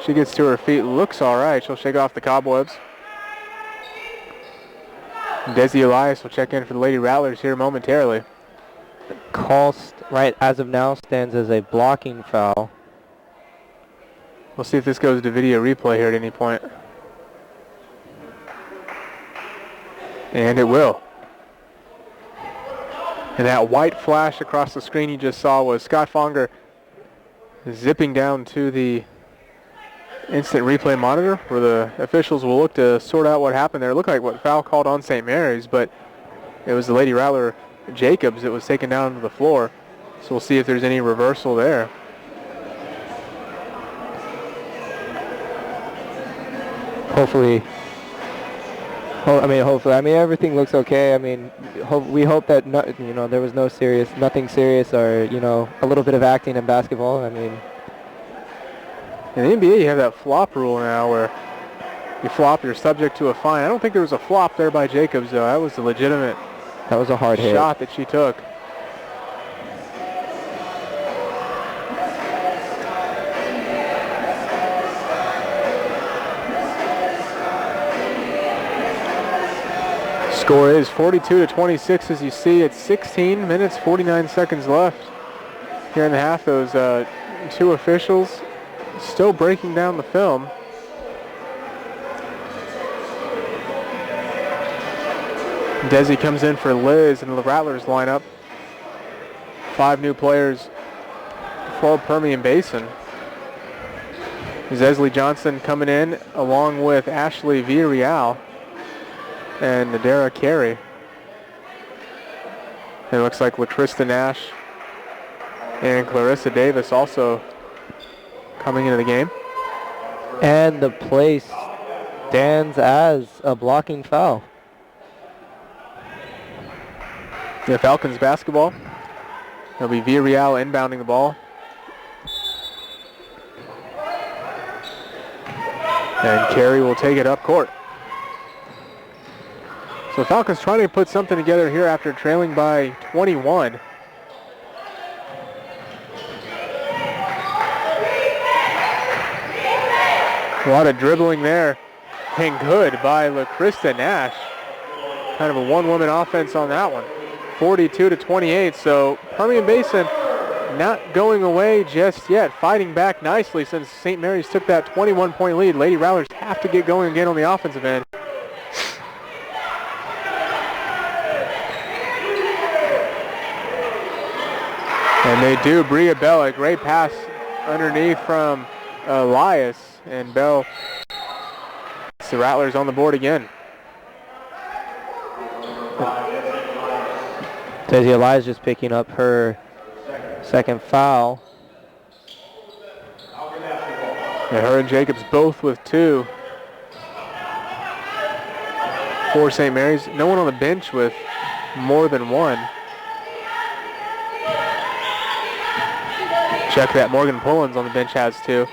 She gets to her feet, looks all right. She'll shake off the cobwebs. Desi Elias will check in for the Lady Rattlers here momentarily. Call right as of now stands as a blocking foul. We'll see if this goes to video replay here at any point. And it will. And that white flash across the screen you just saw was Scott Fonger zipping down to the instant replay monitor where the officials will look to sort out what happened there. It looked like what foul called on St. Mary's, but it was the Lady Rattler Jacobs that was taken down to the floor. So we'll see if there's any reversal there. Hopefully, everything looks okay. I mean, we hope that there was nothing serious, or a little bit of acting in basketball. I mean, in the NBA, you have that flop rule now, where you flop, you're subject to a fine. I don't think there was a flop there by Jacobs, though. That was a legitimate. That was a hard shot that she took. Score is 42-26 as you see. It's 16 minutes, 49 seconds left here in the half. Those two officials still breaking down the film. Desi comes in for Liz and the Rattlers lineup. 5 new players for Permian Basin. Zesley Johnson coming in along with Ashley Villarreal and Nadera Carey. It looks like LaTrista Nash and Clarissa Davis also coming into the game. And the play stands as a blocking foul. The Falcons basketball. It'll be Villarreal inbounding the ball. And Carey will take it up court. So Falcons trying to put something together here after trailing by 21. A lot of dribbling there. And good by LaCrista Nash. Kind of a one-woman offense on that one. 42-28, so Permian Basin not going away just yet. Fighting back nicely since St. Mary's took that 21-point lead. Lady Rattlers have to get going again on the offensive end. And they do. Bria Bell, a great pass underneath from Elias. And Bell, it's the Rattlers on the board again. Desi Elias just picking up her second foul. And her and Jacobs both with 2 for St. Mary's. No one on the bench with more than 1. Check that. Morgan Pullins on the bench has 2.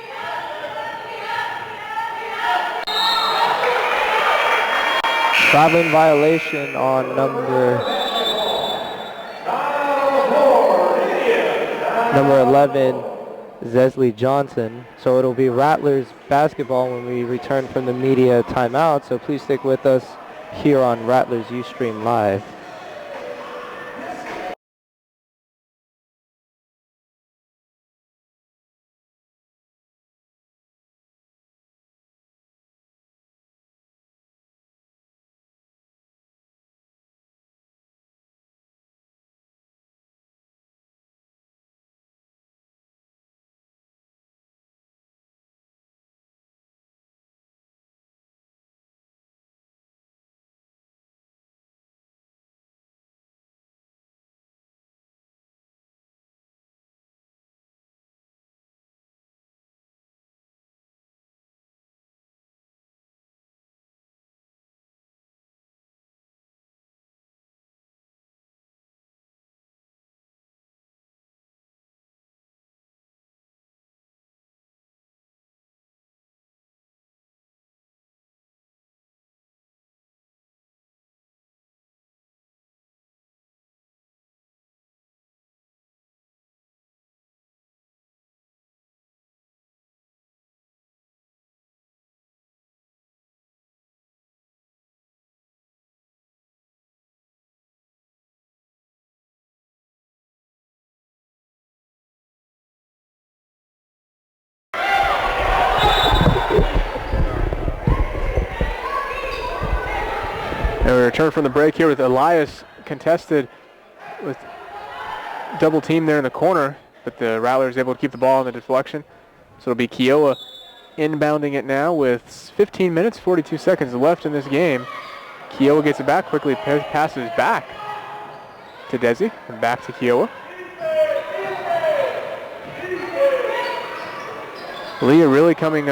Traveling violation on number 11, Zesley Johnson. So it'll be Rattlers basketball when we return from the media timeout. So please stick with us here on Rattlers Ustream Live. And we return from the break here with Elias contested with double team there in the corner, but the Rattlers able to keep the ball in the deflection. So it'll be Kiowa inbounding it now with 15 minutes, 42 seconds left in this game. Kiowa gets it back, quickly passes back to Desi, and back to Kiowa. Leah really coming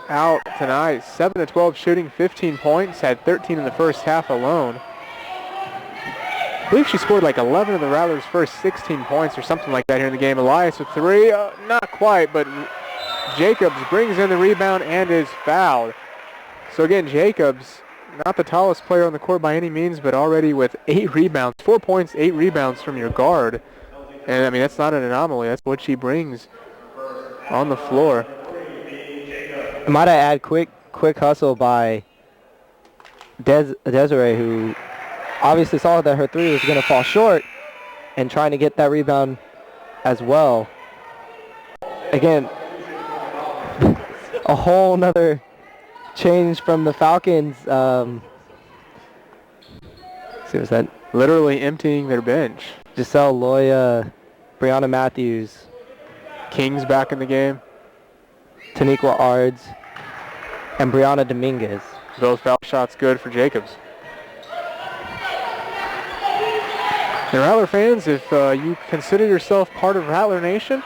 out tonight, 7-12 shooting, 15 points, had 13 in the first half alone. I believe she scored like 11 of the Rattlers' first 16 points or something like that here in the game. Elias with 3, not quite, but Jacobs brings in the rebound and is fouled. So again, Jacobs, not the tallest player on the court by any means, but already with 8 rebounds, 4 points, 8 rebounds from your guard. And I mean, that's not an anomaly. That's what she brings on the floor. Might I add, quick hustle by Desiree, who obviously saw that her 3 was going to fall short and trying to get that rebound as well. Again, a whole nother change from the Falcons. See, was that literally emptying their bench? Giselle Loya, Brianna Matthews, King's back in the game. Taniqua Ards, and Brianna Dominguez. Those foul shots good for Jacobs. And Rattler fans, if you consider yourself part of Rattler Nation,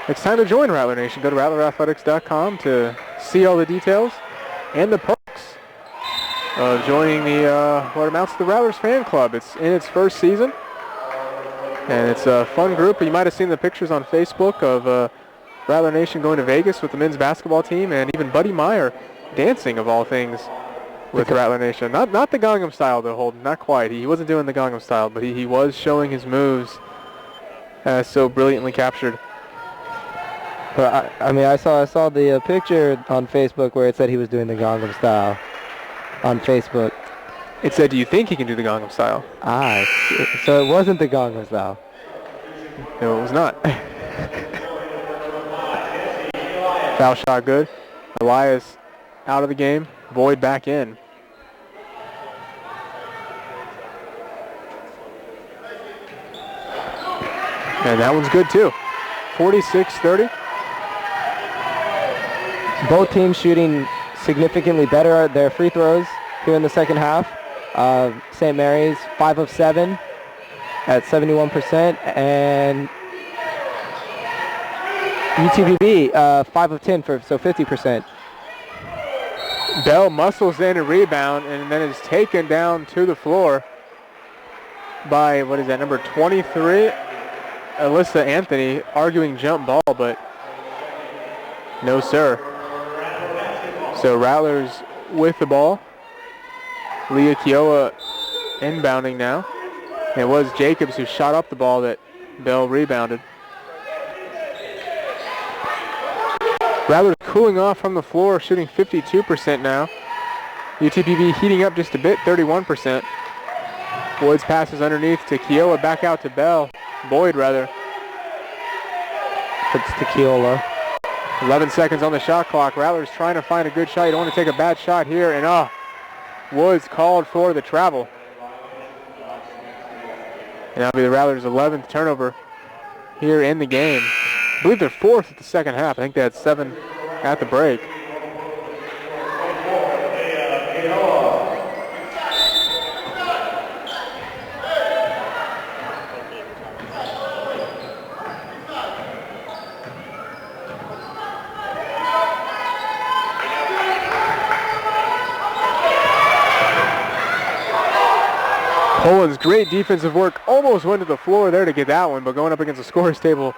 it's time to join Rattler Nation. Go to rattlerathletics.com to see all the details and the perks of joining the what amounts to the Rattlers fan club. It's in its first season, and it's a fun group. You might have seen the pictures on Facebook of Rattler Nation going to Vegas with the men's basketball team, and even Buddy Meyer dancing, of all things, with Rattler Nation. Not the Gangnam style, though, Holden. Not quite. He wasn't doing the Gangnam style, but he was showing his moves so brilliantly captured. But I mean, I saw the picture on Facebook where it said he was doing the Gangnam style on Facebook. It said, do you think he can do the Gangnam style? Ah, so it wasn't the Gangnam style. No, it was not. Foul shot good. Elias out of the game. Boyd back in. And that one's good too. 46-30. Both teams shooting significantly better at their free throws here in the second half. St. Mary's 5 of 7 at 71%, and UTBB 5 of 10 so 50%. Bell muscles in a rebound and then is taken down to the floor by, what is that, number 23, Alyssa Anthony, arguing jump ball, but no sir. So Rattlers with the ball. Leah Kiowa inbounding now. And it was Jacobs who shot up the ball that Bell rebounded. Rattlers cooling off from the floor, shooting 52% now. UTPB heating up just a bit, 31%. Woods passes underneath to Kiowa, back out to Bell. Boyd, rather. It's to Kiowa. 11 seconds on the shot clock. Rattlers trying to find a good shot. You don't want to take a bad shot here. And Woods called for the travel. And that'll be the Rattlers' 11th turnover here in the game. I believe they're 4th at the second half. I think they had 7 at the break. Poland's great defensive work almost went to the floor there to get that one, but going up against the scorer's table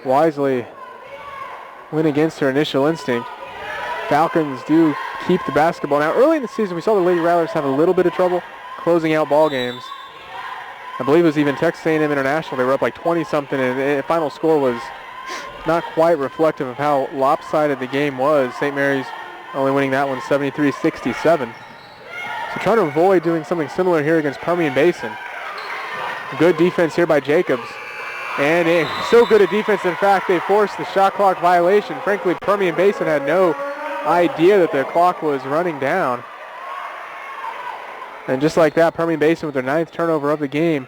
wisely went against her initial instinct. Falcons do keep the basketball. Now, early in the season, we saw the Lady Rattlers have a little bit of trouble closing out ball games. I believe it was even Texas A&M International. They were up like 20-something, and the final score was not quite reflective of how lopsided the game was. St. Mary's only winning that one 73-67. So trying to avoid doing something similar here against Permian Basin. Good defense here by Jacobs. And so good a defense, in fact, they forced the shot clock violation. Frankly, Permian Basin had no idea that the clock was running down. And just like that, Permian Basin with their 9th turnover of the game.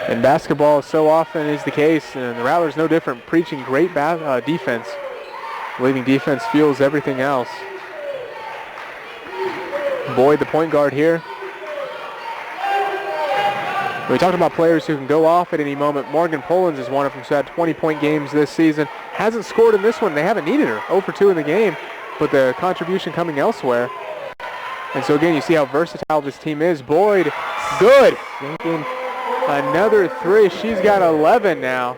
And basketball so often is the case, and the Rattlers no different, preaching great defense, believing defense fuels everything else. Boyd, the point guard here. We talked about players who can go off at any moment. Morgan Pullins is one of them who's had 20-point games this season. Hasn't scored in this one. They haven't needed her. 0 for 2 in the game, but the contribution coming elsewhere. And so again, you see how versatile this team is. Boyd, good. Another 3. She's got 11 now.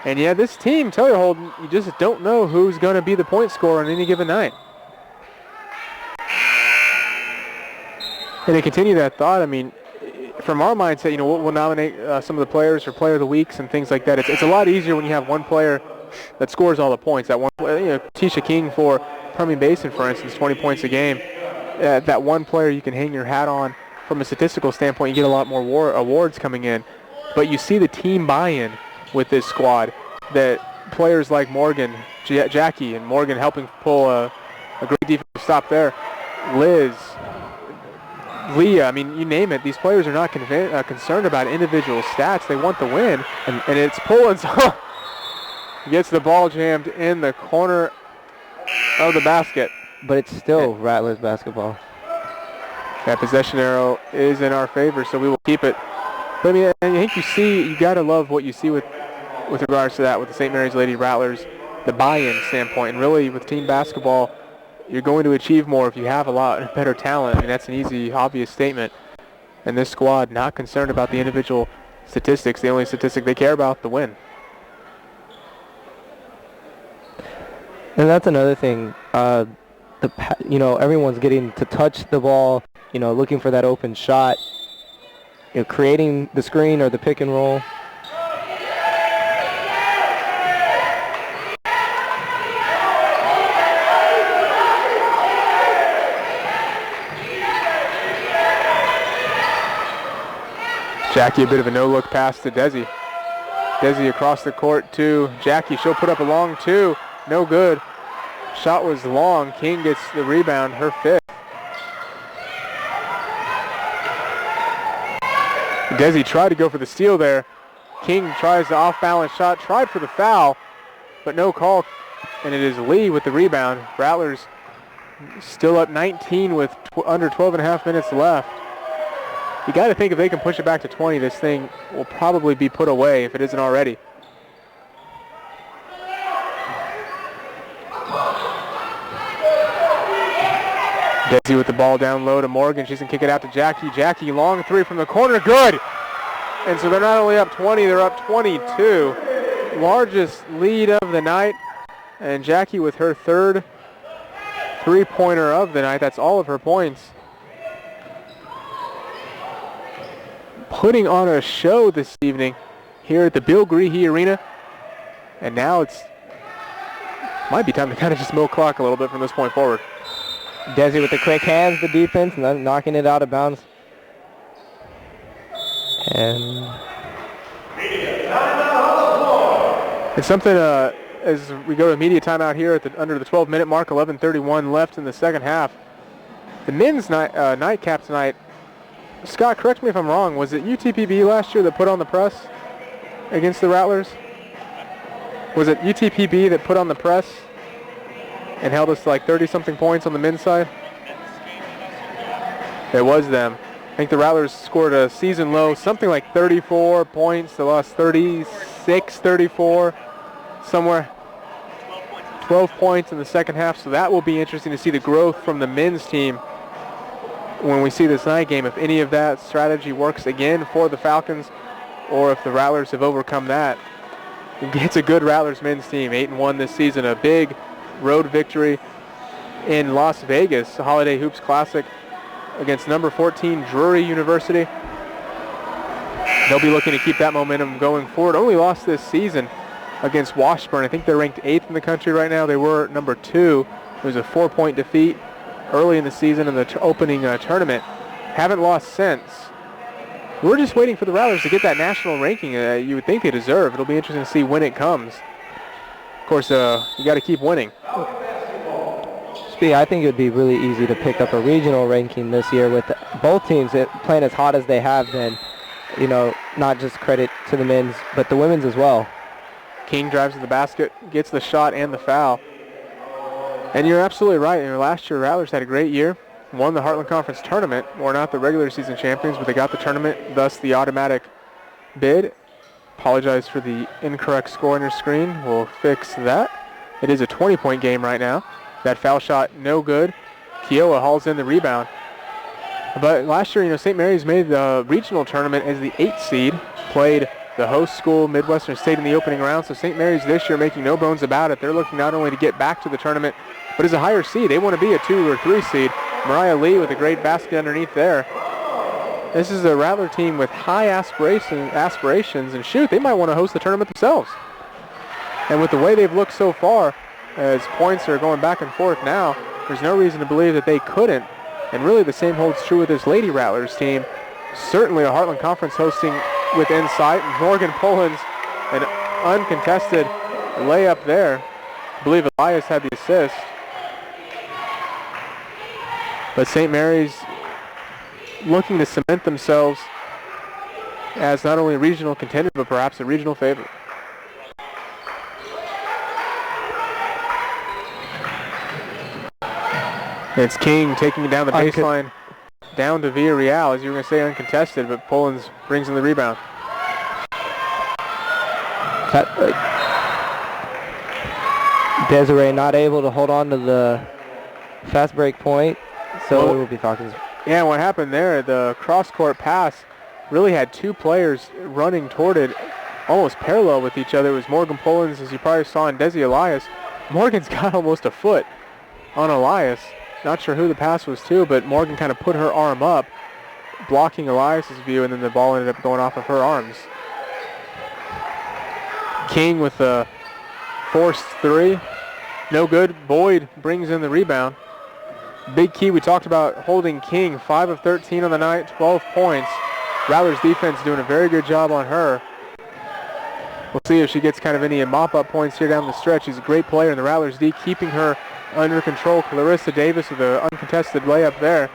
And yeah, this team, tell you, Holden, you just don't know who's going to be the point scorer on any given night. And to continue that thought, I mean, from our mindset, you know, we'll nominate some of the players for Player of the Weeks and things like that. It's a lot easier when you have one player that scores all the points. That one player, you know, Tisha King for Permian Basin, for instance, 20 points a game. That one player you can hang your hat on. From a statistical standpoint, you get a lot more awards coming in. But you see the team buy-in with this squad. That players like Morgan, Jackie, and Morgan helping pull a great defensive stop there. Liz, Leah, I mean, you name it. These players are not concerned about individual stats. They want the win, and it's Pullins. Gets the ball jammed in the corner of the basket. But it's still Rattlers basketball. That possession arrow is in our favor, so we will keep it. But I mean, I think you got to love what you see with regards to that with the St. Mary's Lady Rattlers, the buy-in standpoint, and really with team basketball, you're going to achieve more if you have a lot better talent. I mean, that's an easy, obvious statement. And this squad not concerned about the individual statistics. The only statistic they care about, the win. And that's another thing. You know, everyone's getting to touch the ball, you know, looking for that open shot, you know, creating the screen or the pick and roll. Jackie, a bit of a no-look pass to Desi. Desi across the court to Jackie. She'll put up a long 2. No good. Shot was long. King gets the rebound, her 5th. Desi tried to go for the steal there. King tries the off-balance shot, tried for the foul, but no call. And it is Lee with the rebound. Rattlers still up 19 with under 12 and a half minutes left. You got to think if they can push it back to 20, this thing will probably be put away if it isn't already. Desi with the ball down low to Morgan. She can kick it out to Jackie. Jackie, long 3 from the corner. Good! And so they're not only up 20, they're up 22. Largest lead of the night. And Jackie with her 3rd three-pointer of the night. That's all of her points. Putting on a show this evening here at the Bill Greehey Arena. And now might be time to kind of just milk clock a little bit from this point forward. Desi with the quick hands, the defense, knocking it out of bounds. And it's something as we go to media timeout here at under the 12-minute mark, 11:31 left in the second half. The men's nightcap tonight. Scott, correct me if I'm wrong. Was it UTPB last year that put on the press against the Rattlers? Was it UTPB that put on the press and held us to like 30-something points on the men's side? It was them. I think the Rattlers scored a season low, something like 34 points. They lost 36, 34, somewhere. 12 points in the second half, so that will be interesting to see the growth from the men's team when we see this night game, if any of that strategy works again for the Falcons or if the Rattlers have overcome that. It's a good Rattlers men's team, 8-1 this season, a big road victory in Las Vegas, the Holiday Hoops Classic against number 14 Drury University. They'll be looking to keep that momentum going forward. Only lost this season against Washburn. I think they're ranked 8th in the country right now. They were number 2. It was a 4-point defeat early in the season in the opening tournament. Haven't lost since. We're just waiting for the Rattlers to get that national ranking you would think they deserve. It'll be interesting to see when it comes. Of course, you got to keep winning. I think it would be really easy to pick up a regional ranking this year with both teams playing as hot as they have been. You know, not just credit to the men's, but the women's as well. King drives to the basket, gets the shot and the foul. And you're absolutely right. You know, last year, Rattlers had a great year, won the Heartland Conference tournament. We're not the regular season champions, but they got the tournament, thus the automatic bid. Apologize for the incorrect score on your screen. We'll fix that. It is a 20-point game right now. That foul shot, no good. Kiowa hauls in the rebound. But last year, you know, St. Mary's made the regional tournament as the 8th seed, played the host school, Midwestern State, in the opening round. So St. Mary's this year making no bones about it. They're looking not only to get back to the tournament, but as a higher seed. They want to be a 2 or 3 seed. Mariah Lee with a great basket underneath there. This is a Rattler team with high aspirations, and shoot, they might want to host the tournament themselves. And with the way they've looked so far, as points are going back and forth now, there's no reason to believe that they couldn't. And really the same holds true with this Lady Rattlers team. Certainly a Heartland Conference hosting with insight. Morgan Pullins, an uncontested layup there. I believe Elias had the assist. But St. Mary's looking to cement themselves as not only a regional contender, but perhaps a regional favorite. It's King taking it down the baseline, down to Villarreal, as you were going to say uncontested, but Pullins brings in the rebound. Desiree not able to hold on to the fast break point, so it will be Falcons. Yeah, what happened there, the cross-court pass really had 2 players running toward it, almost parallel with each other. It was Morgan Pullins, as you probably saw, and Desi Elias. Morgan's got almost a foot on Elias. Not sure who the pass was to, but Morgan kind of put her arm up, blocking Elias's view, and then the ball ended up going off of her arms. King with a forced 3. No good. Boyd brings in the rebound. Big key, we talked about holding King, 5 of 13 on the night, 12 points. Rattlers defense doing a very good job on her. We'll see if she gets kind of any mop-up points here down the stretch. She's a great player in the Rattlers D, keeping her under control. Clarissa Davis with an uncontested layup there.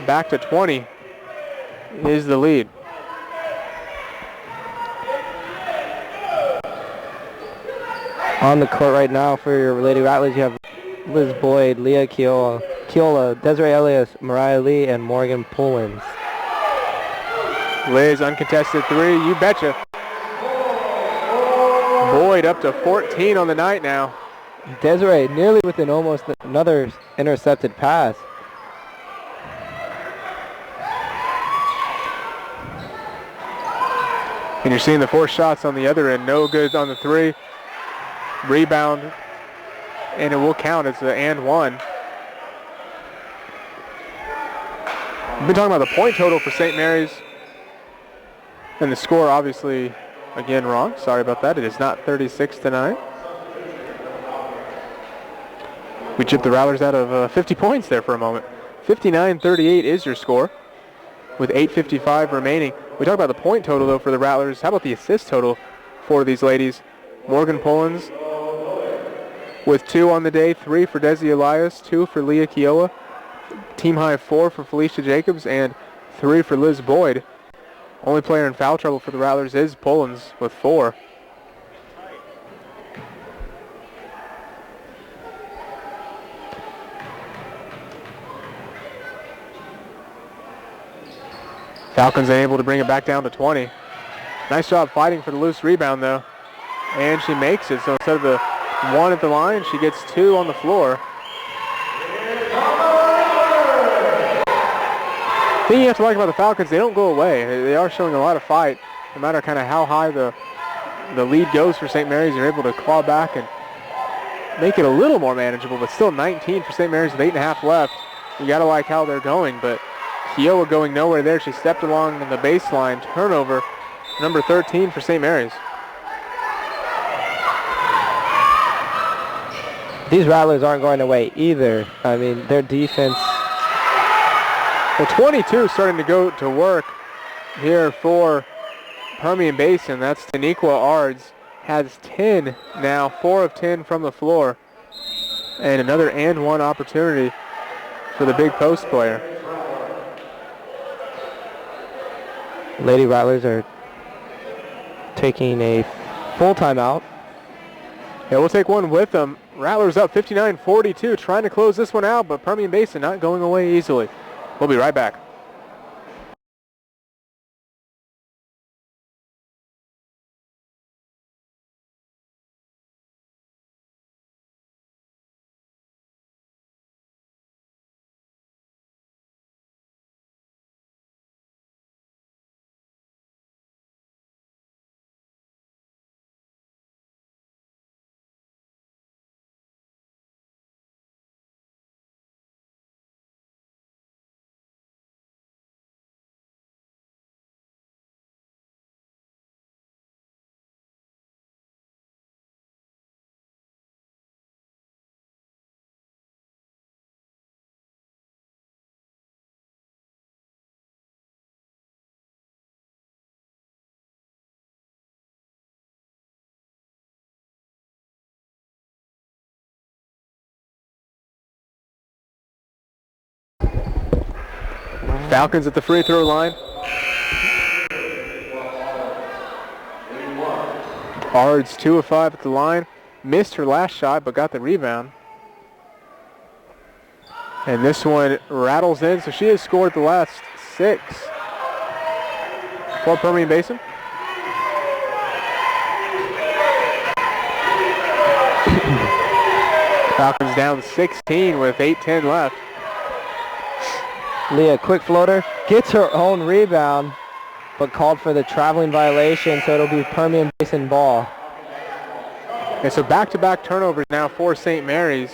Back to 20 is the lead. On the court right now for your Lady Rattlers, you have Liz Boyd, Leah Keola, Desiree Elias, Mariah Lee, and Morgan Pullins. Liz, uncontested 3, you betcha. Boyd up to 14 on the night now. Desiree nearly within almost another intercepted pass. And you're seeing the 4 shots on the other end. No good on the 3. Rebound. And it will count as the and 1. We've been talking about the point total for St. Mary's. And the score obviously, again, wrong. Sorry about that. It is not 36 tonight. We chipped the Rattlers out of 50 points there for a moment. 59-38 is your score with 8:55 remaining. We talked about the point total, though, for the Rattlers. How about the assist total for these ladies? Morgan Pullins with 2 on the day, 3 for Desi Elias, 2 for Leah Keola, team high 4 for Felicia Jacobs, and 3 for Liz Boyd. Only player in foul trouble for the Rattlers is Pullins with 4. Falcons able to bring it back down to 20. Nice job fighting for the loose rebound, though. And she makes it. So instead of the 1 at the line, she gets 2 on the floor. The thing you have to like about the Falcons, they don't go away. They are showing a lot of fight. No matter kind of how high the lead goes for St. Mary's, they're able to claw back and make it a little more manageable, but still 19 for St. Mary's with 8.5 left. You got to like how they're going, but Kiowa going nowhere there. She stepped along the baseline. Turnover, number 13 for St. Mary's. These Rattlers aren't going away either. I mean, their defense. Well, 22 starting to go to work here for Permian Basin. That's Taniqua Ards. Has 10 now, 4 of 10 from the floor. And another and one opportunity for the big post player. Lady Rattlers are taking a full timeout. Yeah, we'll take one with them. Rattlers up 59-42, trying to close this one out, but Permian Basin not going away easily. We'll be right back. Falcons at the free throw line. Ards 2 of 5 at the line. Missed her last shot, but got the rebound. And this one rattles in, so she has scored the last 6 for Permian Basin. Falcons down 16 with 8:10 left. Leah, quick floater, gets her own rebound, but called for the traveling violation, so it'll be Permian Basin ball. And so back-to-back turnovers now for St. Mary's.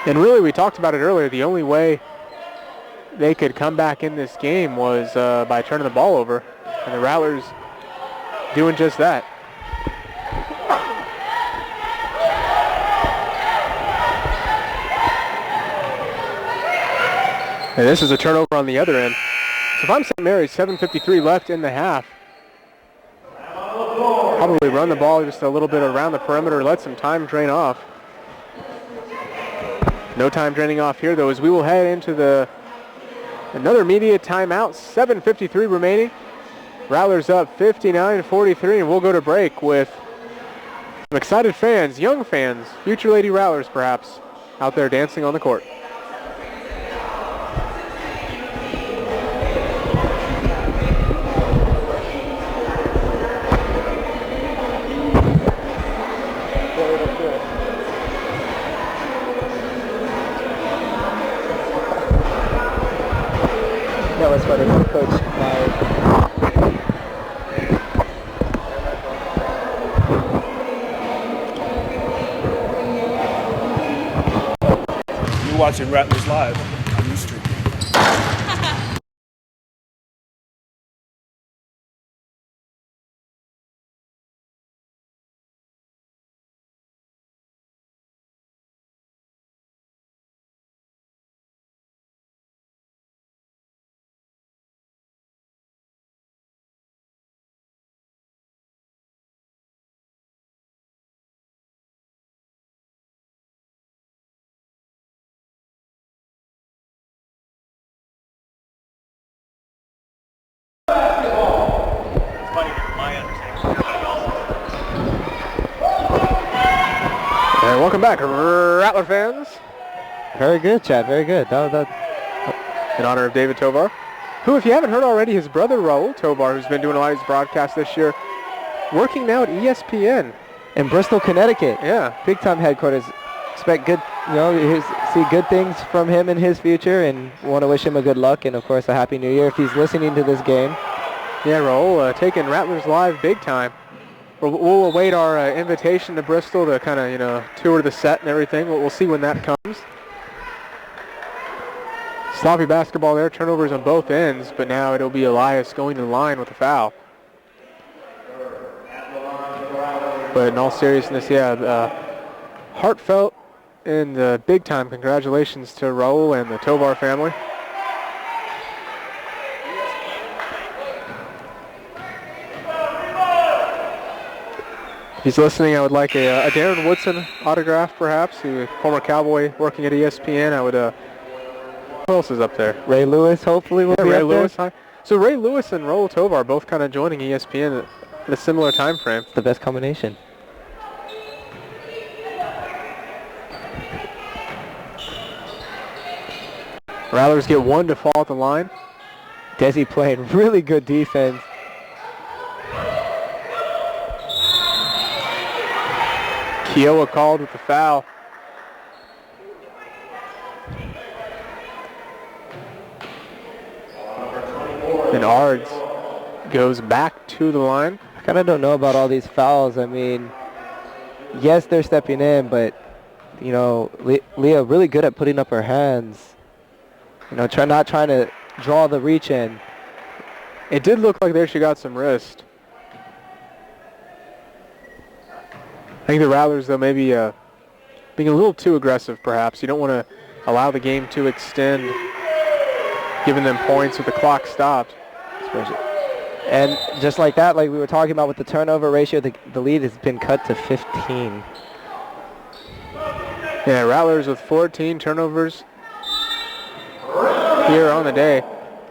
And really, we talked about it earlier, the only way they could come back in this game was by turning the ball over. And the Rattlers doing just that. And this is a turnover on the other end. So if I'm St. Mary's, 7:53 left in the half. Probably run the ball just a little bit around the perimeter, let some time drain off. No time draining off here, though, as we will head into another media timeout. 7:53 remaining. Rattlers up 59-43, and we'll go to break with some excited fans, young fans, future Lady Rattlers perhaps, out there dancing on the court. That was funny, Coach. You're watching Rattlers Live on Ustream. And welcome back, Rattler fans. Very good, Chad. Very good. In honor of David Tovar, who, if you haven't heard already, his brother Raul Tovar, who's been doing a lot of his broadcasts this year, working now at ESPN in Bristol, Connecticut. Yeah, big time headquarters. Expect good, see good things from him in his future, and want to wish him a good luck and of course a happy new year if he's listening to this game. Yeah, Raul taking Rattlers Live big time. We'll await our invitation to Bristol to kind of, tour the set and everything. We'll see when that comes. Sloppy basketball there, turnovers on both ends, but now it'll be Elias going to the line with a foul. But in all seriousness, heartfelt and big time congratulations to Raul and the Tovar family. If he's listening, I would like a Darren Woodson autograph, perhaps. He was a former Cowboy working at ESPN. I would. Who else is up there? Ray Lewis, hopefully, will be Ray up Lewis. there. So Ray Lewis and Raul Tovar both kind of joining ESPN at a similar time frame. It's the best combination. Rattlers get one to fall at the line. Desi playing really good defense. Kiowa called with the foul. And Ards goes back to the line. I kind of don't know about all these fouls. I mean, yes, they're stepping in, but, you know, Leah really good at putting up her hands. You know, not trying to draw the reach in. It did look like there she got some wrist. I think the Rattlers, though, maybe being a little too aggressive, perhaps. You don't want to allow the game to extend, giving them points with the clock stopped. And just like that, like we were talking about with the turnover ratio, the lead has been cut to 15. Yeah, Rattlers with 14 turnovers here on the day.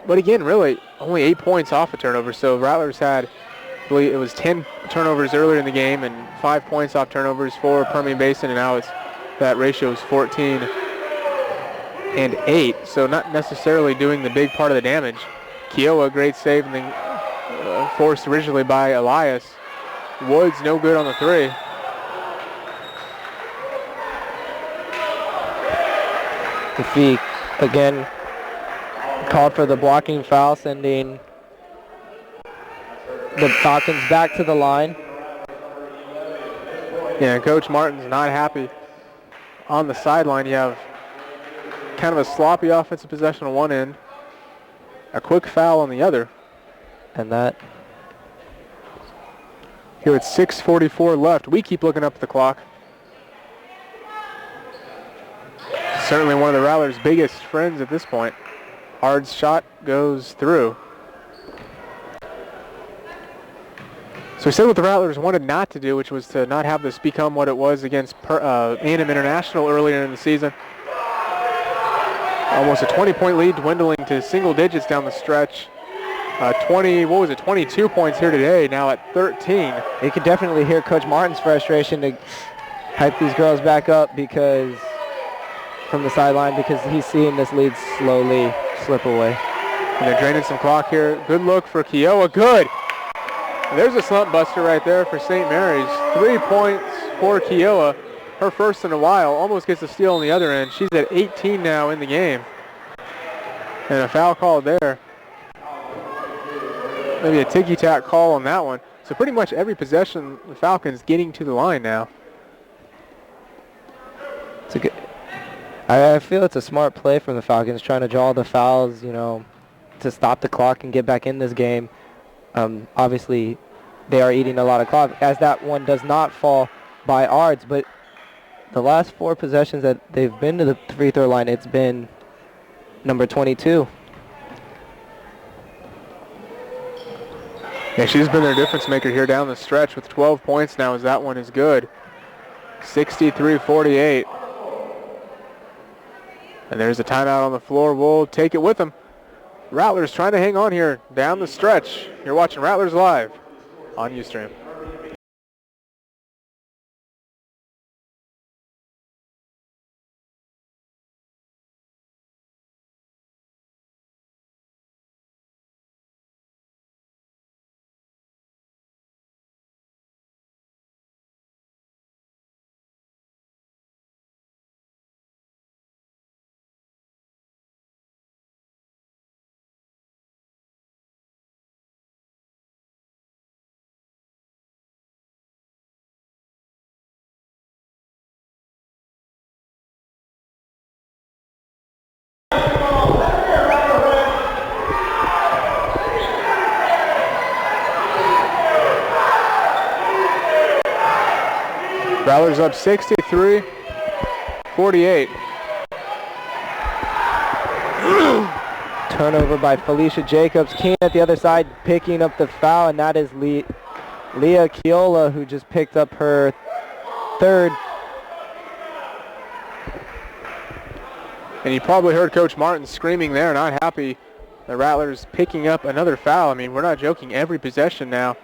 But again, really, only 8 points off a turnover. So Rattlers had, I believe it was 10 turnovers earlier in the game and 5 points off turnovers for Permian Basin, and now that ratio is 14 and 8. So not necessarily doing the big part of the damage. Kiowa, great save, and then forced originally by Elias. Woods, no good on the three. If he, again, called for the blocking foul, sending the Falcons back to the line. Yeah, Coach Martin's not happy. On the sideline, you have kind of a sloppy offensive possession on one end, a quick foul on the other. And that. Here it's 6:44 left. We keep looking up at the clock. Certainly one of the Rattlers' biggest friends at this point. Ard's shot goes through. So we said what the Rattlers wanted not to do, which was to not have this become what it was against A&M International earlier in the season. Almost a 20-point lead dwindling to single digits down the stretch. 22 points here today, now at 13. You can definitely hear Coach Martin's frustration to hype these girls back up because from the sideline because he's seeing this lead slowly slip away. And they're draining some clock here. Good look for Kiowa. Good. There's a slump buster right there for St. Mary's. 3 points for Kiowa. Her first in a while. Almost gets a steal on the other end. She's at 18 now in the game. And a foul called there. Maybe a ticky-tack call on that one. So pretty much every possession, the Falcons getting to the line now. It's a good. I feel it's a smart play from the Falcons, trying to draw the fouls, you know, to stop the clock and get back in this game. Obviously, they are eating a lot of clock, as that one does not fall by Ards. But the last 4 possessions that they've been to the free throw line, it's been number 22. Yeah, she's been their difference maker here down the stretch with 12 points now as that one is good. 63-48. And there's a timeout on the floor. We'll take it with them. Rattlers trying to hang on here down the stretch. You're watching Rattlers Live on Ustream. Rattlers up 63-48. Turnover by Felicia Jacobs. Keene at the other side picking up the foul, and that is Leah Keola, who just picked up her third. And you probably heard Coach Martin screaming there, not happy. The Rattlers picking up another foul. I mean, we're not joking, every possession now,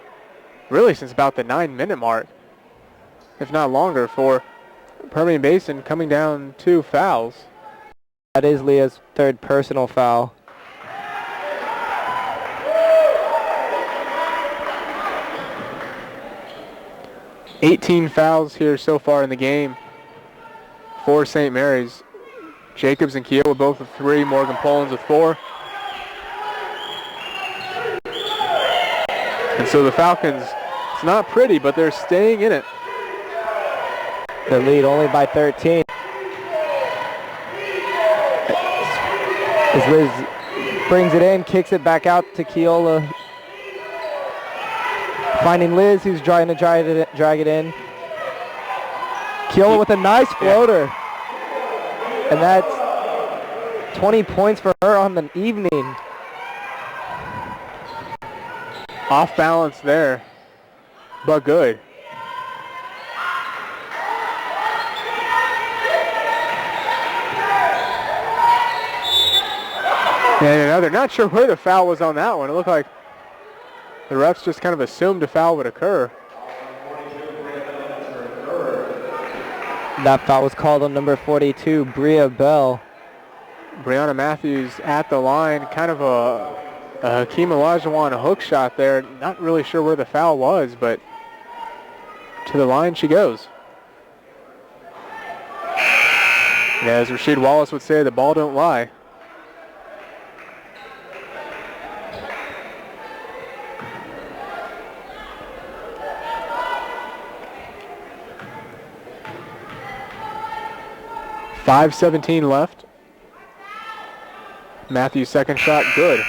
really since about the 9-minute mark, if not longer, for Permian Basin coming down 2 fouls. That is Leah's third personal foul. $18 fouls here so far in the game for St. Mary's. Jacobs and Kiowa both with 3, Morgan Pollins with 4. And so the Falcons, it's not pretty, but they're staying in it. The lead only by 13. As Liz brings it in, kicks it back out to Keola. Finding Liz, who's trying to drag it in. Keola with a nice floater. And that's 20 points for her on the evening. Off balance there, but good. And another, not sure where the foul was on that one. It looked like the refs just kind of assumed a foul would occur. That foul was called on number 42, Bria Bell. Brianna Matthews at the line, kind of a Hakeem Olajuwon hook shot there. Not really sure where the foul was, but to the line she goes. And as Rasheed Wallace would say, the ball don't lie. .5:17 left. Matthews' second shot, good.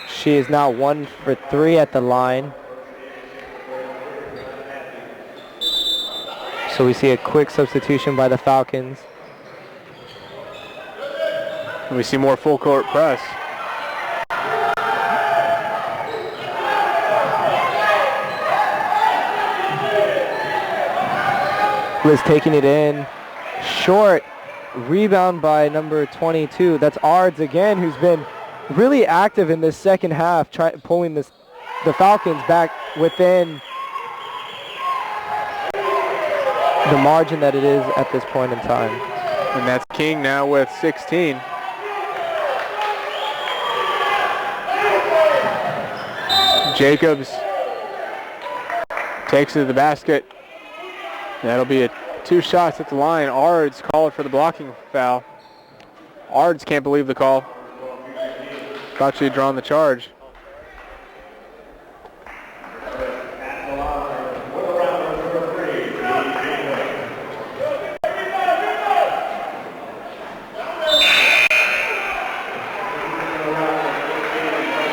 She is now 1 for 3 at the line. So we see a quick substitution by the Falcons. And we see more full court press. Liz taking it in. Short. Rebound by number 22. That's Ards again, who's been really active in this second half, pulling the Falcons back within the margin that it is at this point in time. And that's King now with 16. Jacobs takes it to the basket. That'll be 2 shots at the line. Ards called for the blocking foul. Ards can't believe the call. Thought she had drawn the charge.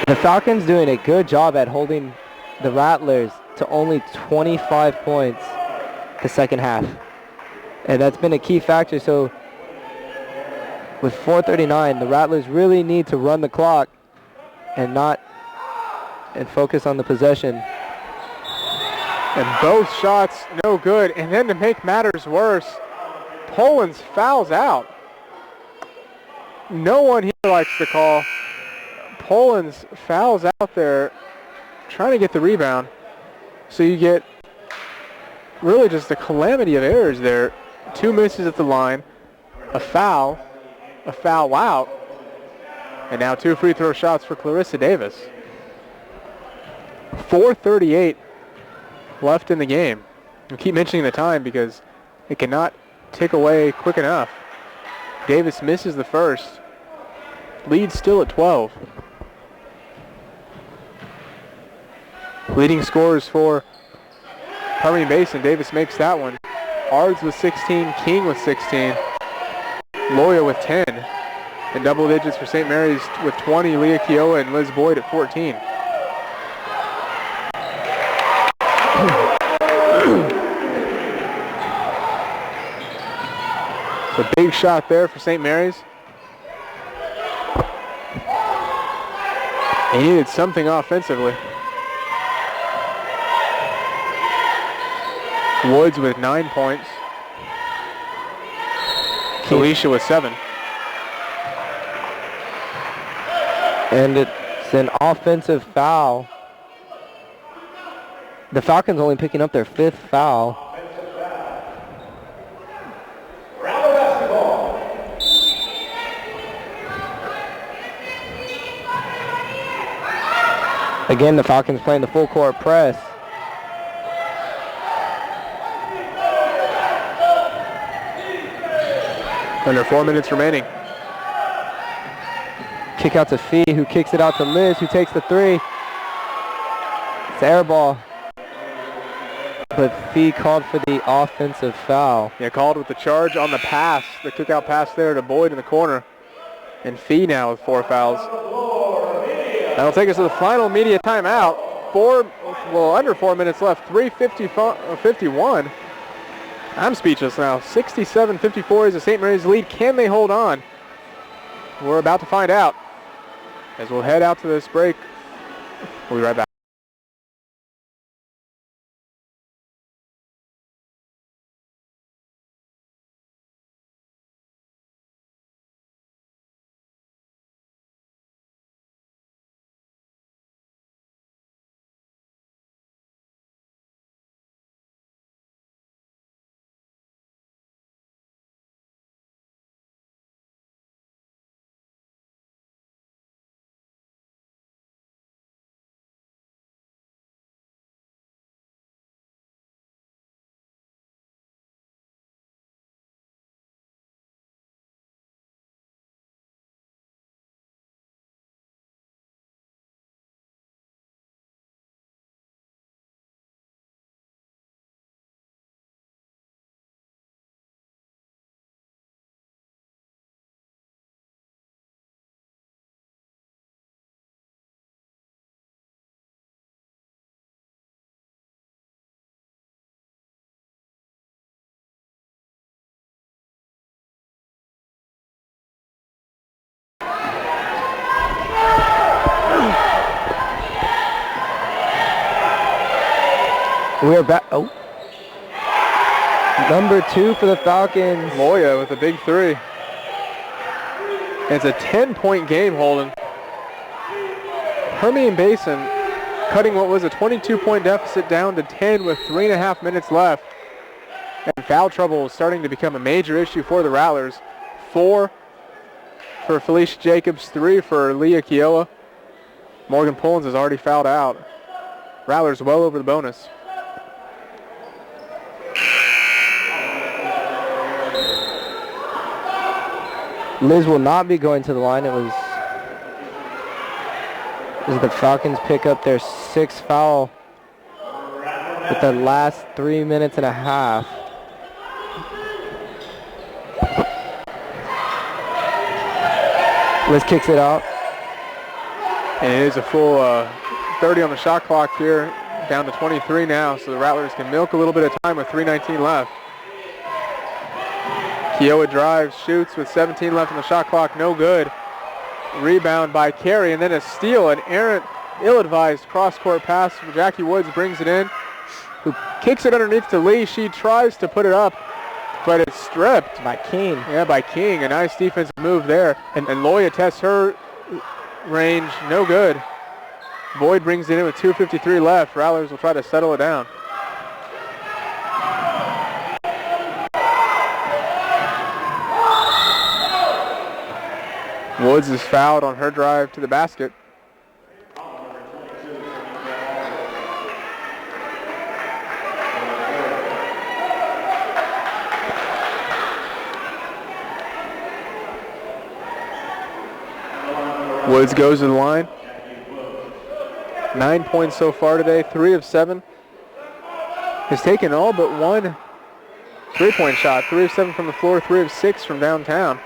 The Falcons doing a good job at holding the Rattlers to only 25 points the second half. And that's been a key factor. So with 4:39, the Rattlers really need to run the clock and focus on the possession. And both shots no good. And then to make matters worse, Pollins fouls out. No one here likes the call. Pollins fouls out there trying to get the rebound. So you get really just a calamity of errors there. 2 misses at the line, a foul out, and now 2 free throw shots for Clarissa Davis. 4:38 left in the game. We keep mentioning the time because it cannot tick away quick enough. Davis misses the first. Lead still at 12. Leading scorers for Permian Basin. Davis makes that one. Ards with 16, King with 16, Loya with 10, and double digits for St. Mary's with 20, Leah Keowa and Liz Boyd at 14. So big shot there for St. Mary's. They needed something offensively. Woods with 9 points. Felicia with 7. And it's an offensive foul. The Falcons only picking up their 5th foul. Again, the Falcons playing the full court press. Under 4 minutes remaining. Kick out to Fee, who kicks it out to Liz, who takes the 3. It's air ball. But Fee called for the offensive foul. Yeah, called with the charge on the pass, the kick-out pass there to Boyd in the corner. And Fee now with 4 fouls. That'll take us to the final media timeout. Under 4 minutes left, 3:51. I'm speechless now. 67-54 is the St. Mary's lead. Can they hold on? We're about to find out as we'll head out to this break. We'll be right back. We are back. Oh. Number 2 for the Falcons. Loya with a big 3. It's a 10-point game, Holden. Permian Basin cutting what was a 22-point deficit down to 10 with 3.5 minutes left. And foul trouble is starting to become a major issue for the Rattlers. 4 for Felicia Jacobs, 3 for Leah Kiowa. Morgan Pullins has already fouled out. Rattlers well over the bonus. Liz will not be going to the line. It was as the Falcons pick up their 6th foul with the last 3 minutes and a half. Liz kicks it out. And it is a full 30 on the shot clock here, down to 23 now, so the Rattlers can milk a little bit of time with 3:19 left. Kiowa drives, shoots with 17 left on the shot clock, no good. Rebound by Carey, and then a steal, an errant, ill-advised cross-court pass. Jackie Woods brings it in, who kicks it underneath to Lee. She tries to put it up, but it's stripped. By King. Yeah, by King. A nice defensive move there. And Loya tests her range, no good. Boyd brings it in with 2:53 left. Rattlers will try to settle it down. Woods is fouled on her drive to the basket. Woods goes to the line. 9 points so far today, 3 of 7. Has taken all but one 3-point shot. 3 of 7 from the floor, 3 of 6 from downtown.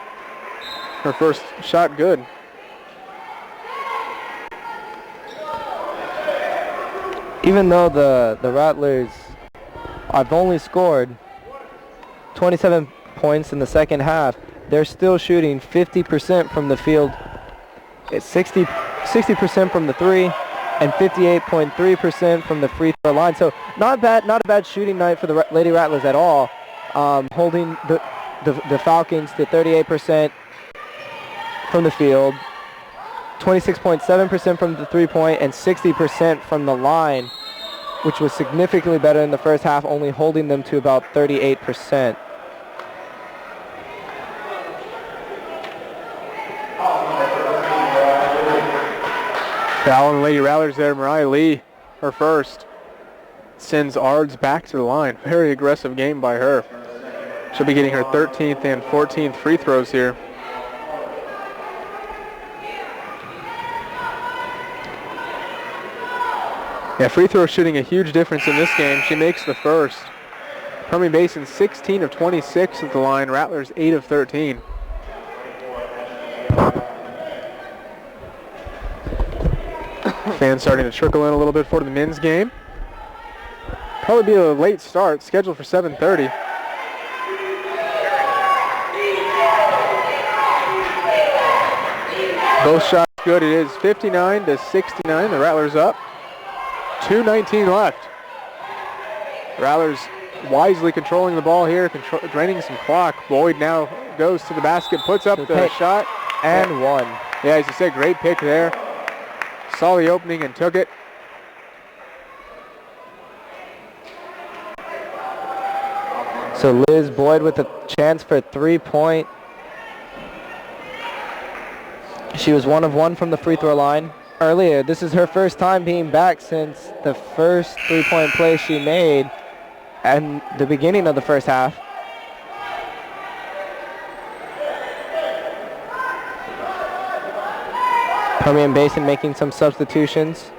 Her first shot good. Even though the Rattlers have only scored 27 points in the second half, they're still shooting 50% from the field. It's 60% from the 3 and 58.3% from the free throw line. So not a bad shooting night for the Lady Rattlers at all, holding the Falcons to 38% from the field, 26.7% from the three-point, and 60% from the line, which was significantly better in the first half, only holding them to about 38%. Foul on the Lady Rattlers there. Mariah Lee, her first, sends Ards back to the line. Very aggressive game by her. She'll be getting her 13th and 14th free throws here. Yeah, free throw shooting a huge difference in this game. She makes the first. Permian Basin 16 of 26 at the line. Rattlers 8 of 13. Fans starting to trickle in a little bit for the men's game. Probably be a late start, scheduled for 7:30. Both shots good. It is 59 to 69. The Rattlers up. 2:19 left. Rattlers wisely controlling the ball here, draining some clock. Boyd now goes to the basket, puts up the shot. And one. Yeah, as you said, great pick there. Saw the opening and took it. So Liz Boyd with a chance for a three-point. She was 1 of 1 from the free throw line earlier. This is her first time being back since the first three-point play she made at the beginning of the first half. Permian Basin making some substitutions.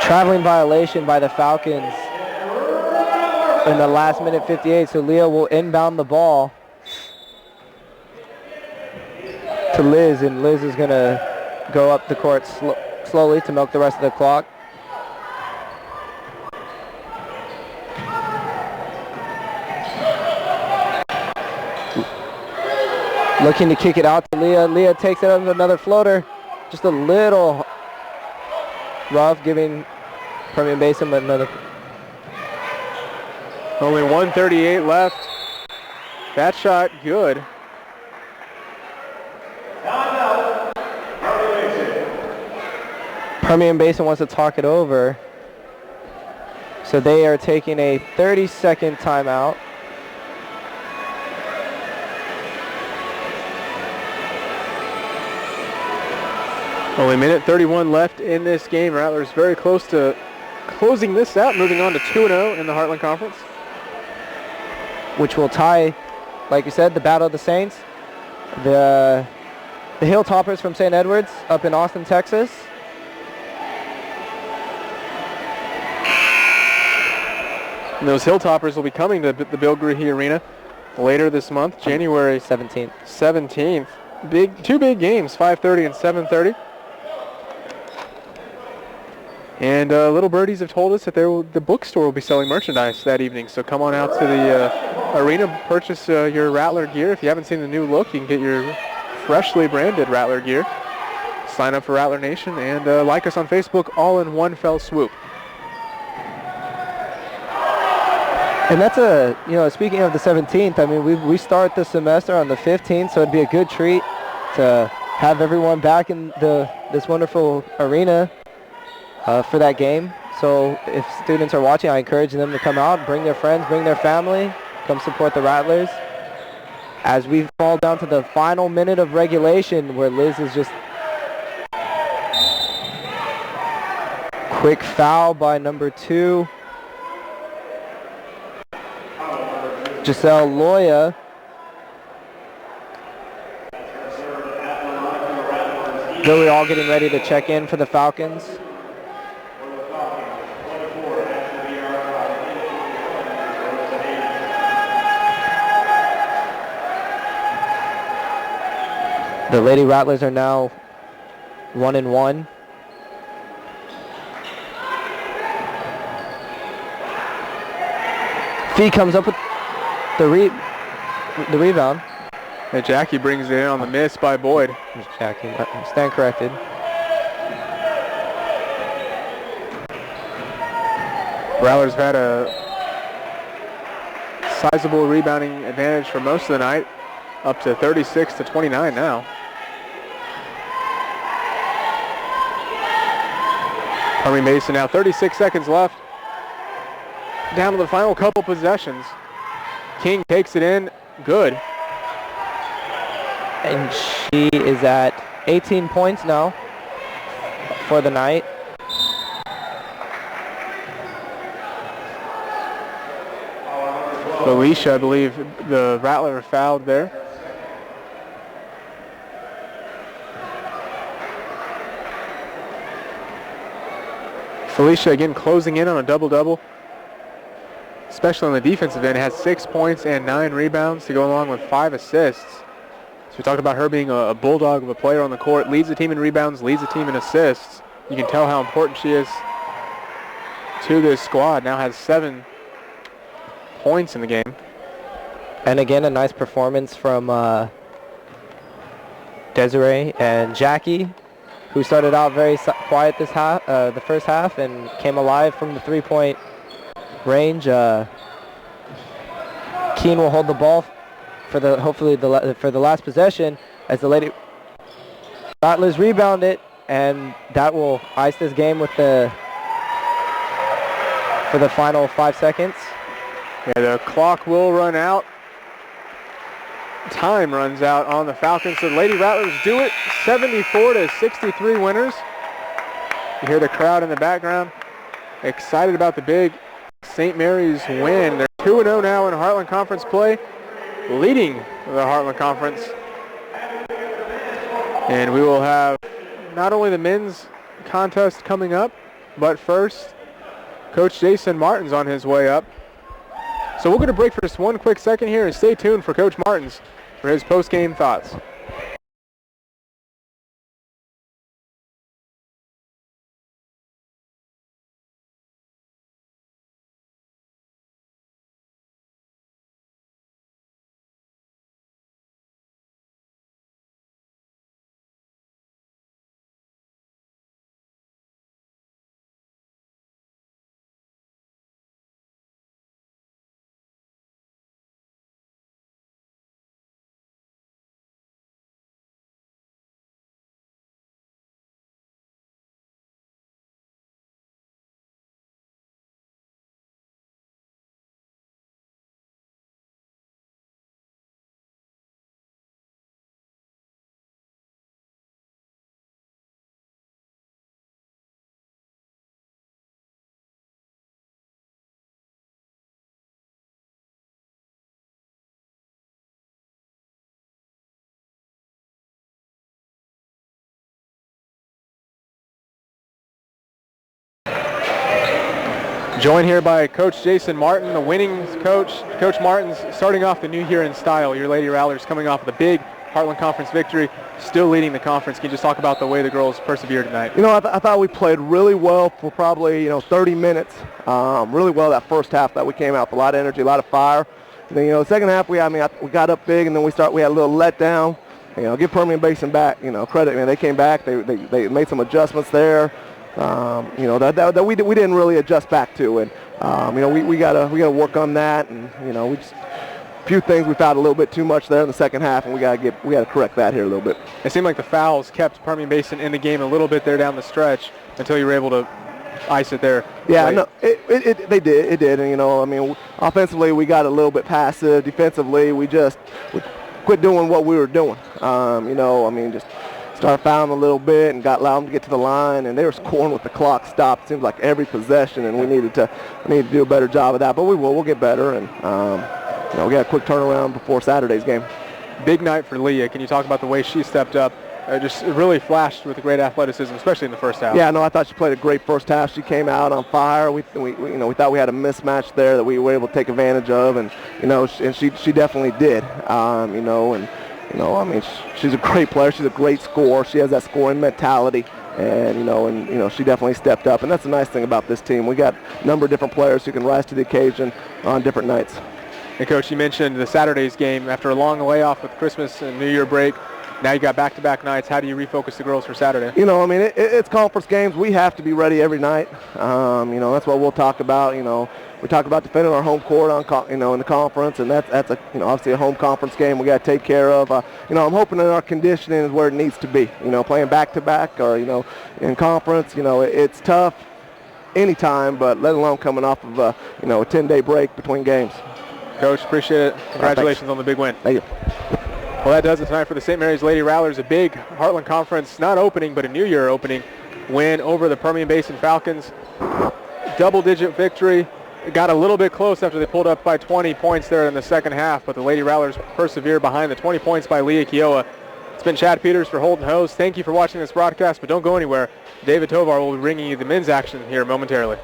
Traveling violation by the Falcons in the last minute 58, so Leah will inbound the ball to Liz, and Liz is going to go up the court slowly to milk the rest of the clock. Looking to kick it out to Leah. Leah takes it up with another floater, just a little rough, giving Permian Basin another. Only 1:38 left. That shot good. Permian Basin wants to talk it over. So they are taking a 30-second timeout. Only minute 31 left in this game. Rattlers very close to closing this out, moving on to 2-0 in the Heartland Conference. Which will tie, like you said, the Battle of the Saints. The Hilltoppers from St. Edwards up in Austin, Texas. And those Hilltoppers will be coming to the Bill Greehey Arena later this month, January 17th. Two big games, 5:30 and 7:30. And Little Birdies have told us that the bookstore will be selling merchandise that evening. So come on out to the arena, purchase your Rattler gear. If you haven't seen the new look, you can get your freshly branded Rattler gear. Sign up for Rattler Nation and like us on Facebook all in one fell swoop. And that's speaking of the 17th, I mean, we start the semester on the 15th, so it'd be a good treat to have everyone back in this wonderful arena for that game. So if students are watching, I encourage them to come out, bring their friends, bring their family, come support the Rattlers. As we fall down to the final minute of regulation, where Liz is just quick foul by number 2. Giselle Loya. Really all getting ready to check in for the Falcons. The Lady Rattlers are now 1-1. Fee comes up with the rebound. And Jackie brings it in on the miss by Boyd. Jackie, stand corrected. Rattlers have had a sizable rebounding advantage for most of the night, up to 36-29 now. Permian Basin now 36 seconds left. Down to the final couple possessions. King takes it in, good. And she is at 18 points now for the night. Felicia, I believe the Rattler fouled there. Felicia again closing in on a double-double. Especially on the defensive end, has 6 points and 9 rebounds to go along with 5 assists. So we talked about her being a bulldog of a player on the court. Leads the team in rebounds, leads the team in assists. You can tell how important she is to this squad. Now has 7 points in the game. And again, a nice performance from Desiree and Jackie, who started out very quiet this half, the first half, and came alive from the three-point range. Keene will hold the ball for the last possession as the Lady Rattlers rebound it, and that will ice this game with for the final 5 seconds. Yeah, the clock will run out. Time runs out on the Falcons, so the Lady Rattlers do it. 74-63 winners. You hear the crowd in the background excited about the big St. Mary's win. They're 2-0 now in Heartland Conference play, leading the Heartland Conference. And we will have not only the men's contest coming up, but first, Coach Jason Martin's on his way up. So we're going to break for just one quick second here and stay tuned for Coach Martin's for his post-game thoughts. Joined here by Coach Jason Martin, the winning coach. Coach Martin's starting off the new year in style. Your Lady Rattlers coming off the big Heartland Conference victory, still leading the conference. Can you just talk about the way the girls persevered tonight? You know, I thought we played really well for probably 30 minutes. Really well that first half that we came out with a lot of energy, a lot of fire. And then the second half we got up big, and then we had a little letdown. Give Permian Basin back credit. They came back. They made some adjustments there. That we didn't really adjust back to, and we gotta work on that, and we just a few things we found a little bit too much there in the second half, and we gotta correct that here a little bit. It seemed like the fouls kept Permian Basin in the game a little bit there down the stretch until you were able to ice it there. Yeah, no, it did, and offensively we got a little bit passive. Defensively we quit doing what we were doing. Just started fouling a little bit and allowed them to get to the line, and they were scoring with the clock stopped. It seems like every possession, and we need to do a better job of that. But we'll get better, and we got a quick turnaround before Saturday's game. Big night for Leah. Can you talk about the way she stepped up? Just really flashed with great athleticism, especially in the first half. Yeah, no, I thought she played a great first half. She came out on fire. We thought we had a mismatch there that we were able to take advantage of, and and she definitely did. You know, I mean, she's a great player. She's a great scorer. She has that scoring mentality. And she definitely stepped up. And that's the nice thing about this team. We got a number of different players who can rise to the occasion on different nights. And Coach, you mentioned the Saturday's game. After a long layoff with Christmas and New Year break, now you got back-to-back nights. How do you refocus the girls for Saturday? You know, I mean, it's conference games. We have to be ready every night. That's what we'll talk about. You know, we talk about defending our home court in the conference, and that's obviously a home conference game we got to take care of. I'm hoping that our conditioning is where it needs to be. You know, playing back-to-back or in conference. It's tough anytime, but let alone coming off of a 10-day break between games. Coach, appreciate it. Congratulations on the big win. Thank you. Well, that does it tonight for the St. Mary's Lady Rattlers. A big Heartland Conference, not opening, but a New Year opening win over the Permian Basin Falcons. Double-digit victory. It got a little bit close after they pulled up by 20 points there in the second half, but the Lady Rattlers persevere behind the 20 points by Leah Kiowa. It's been Chad Peters for Holden Host. Thank you for watching this broadcast, but don't go anywhere. David Tovar will be bringing you the men's action here momentarily.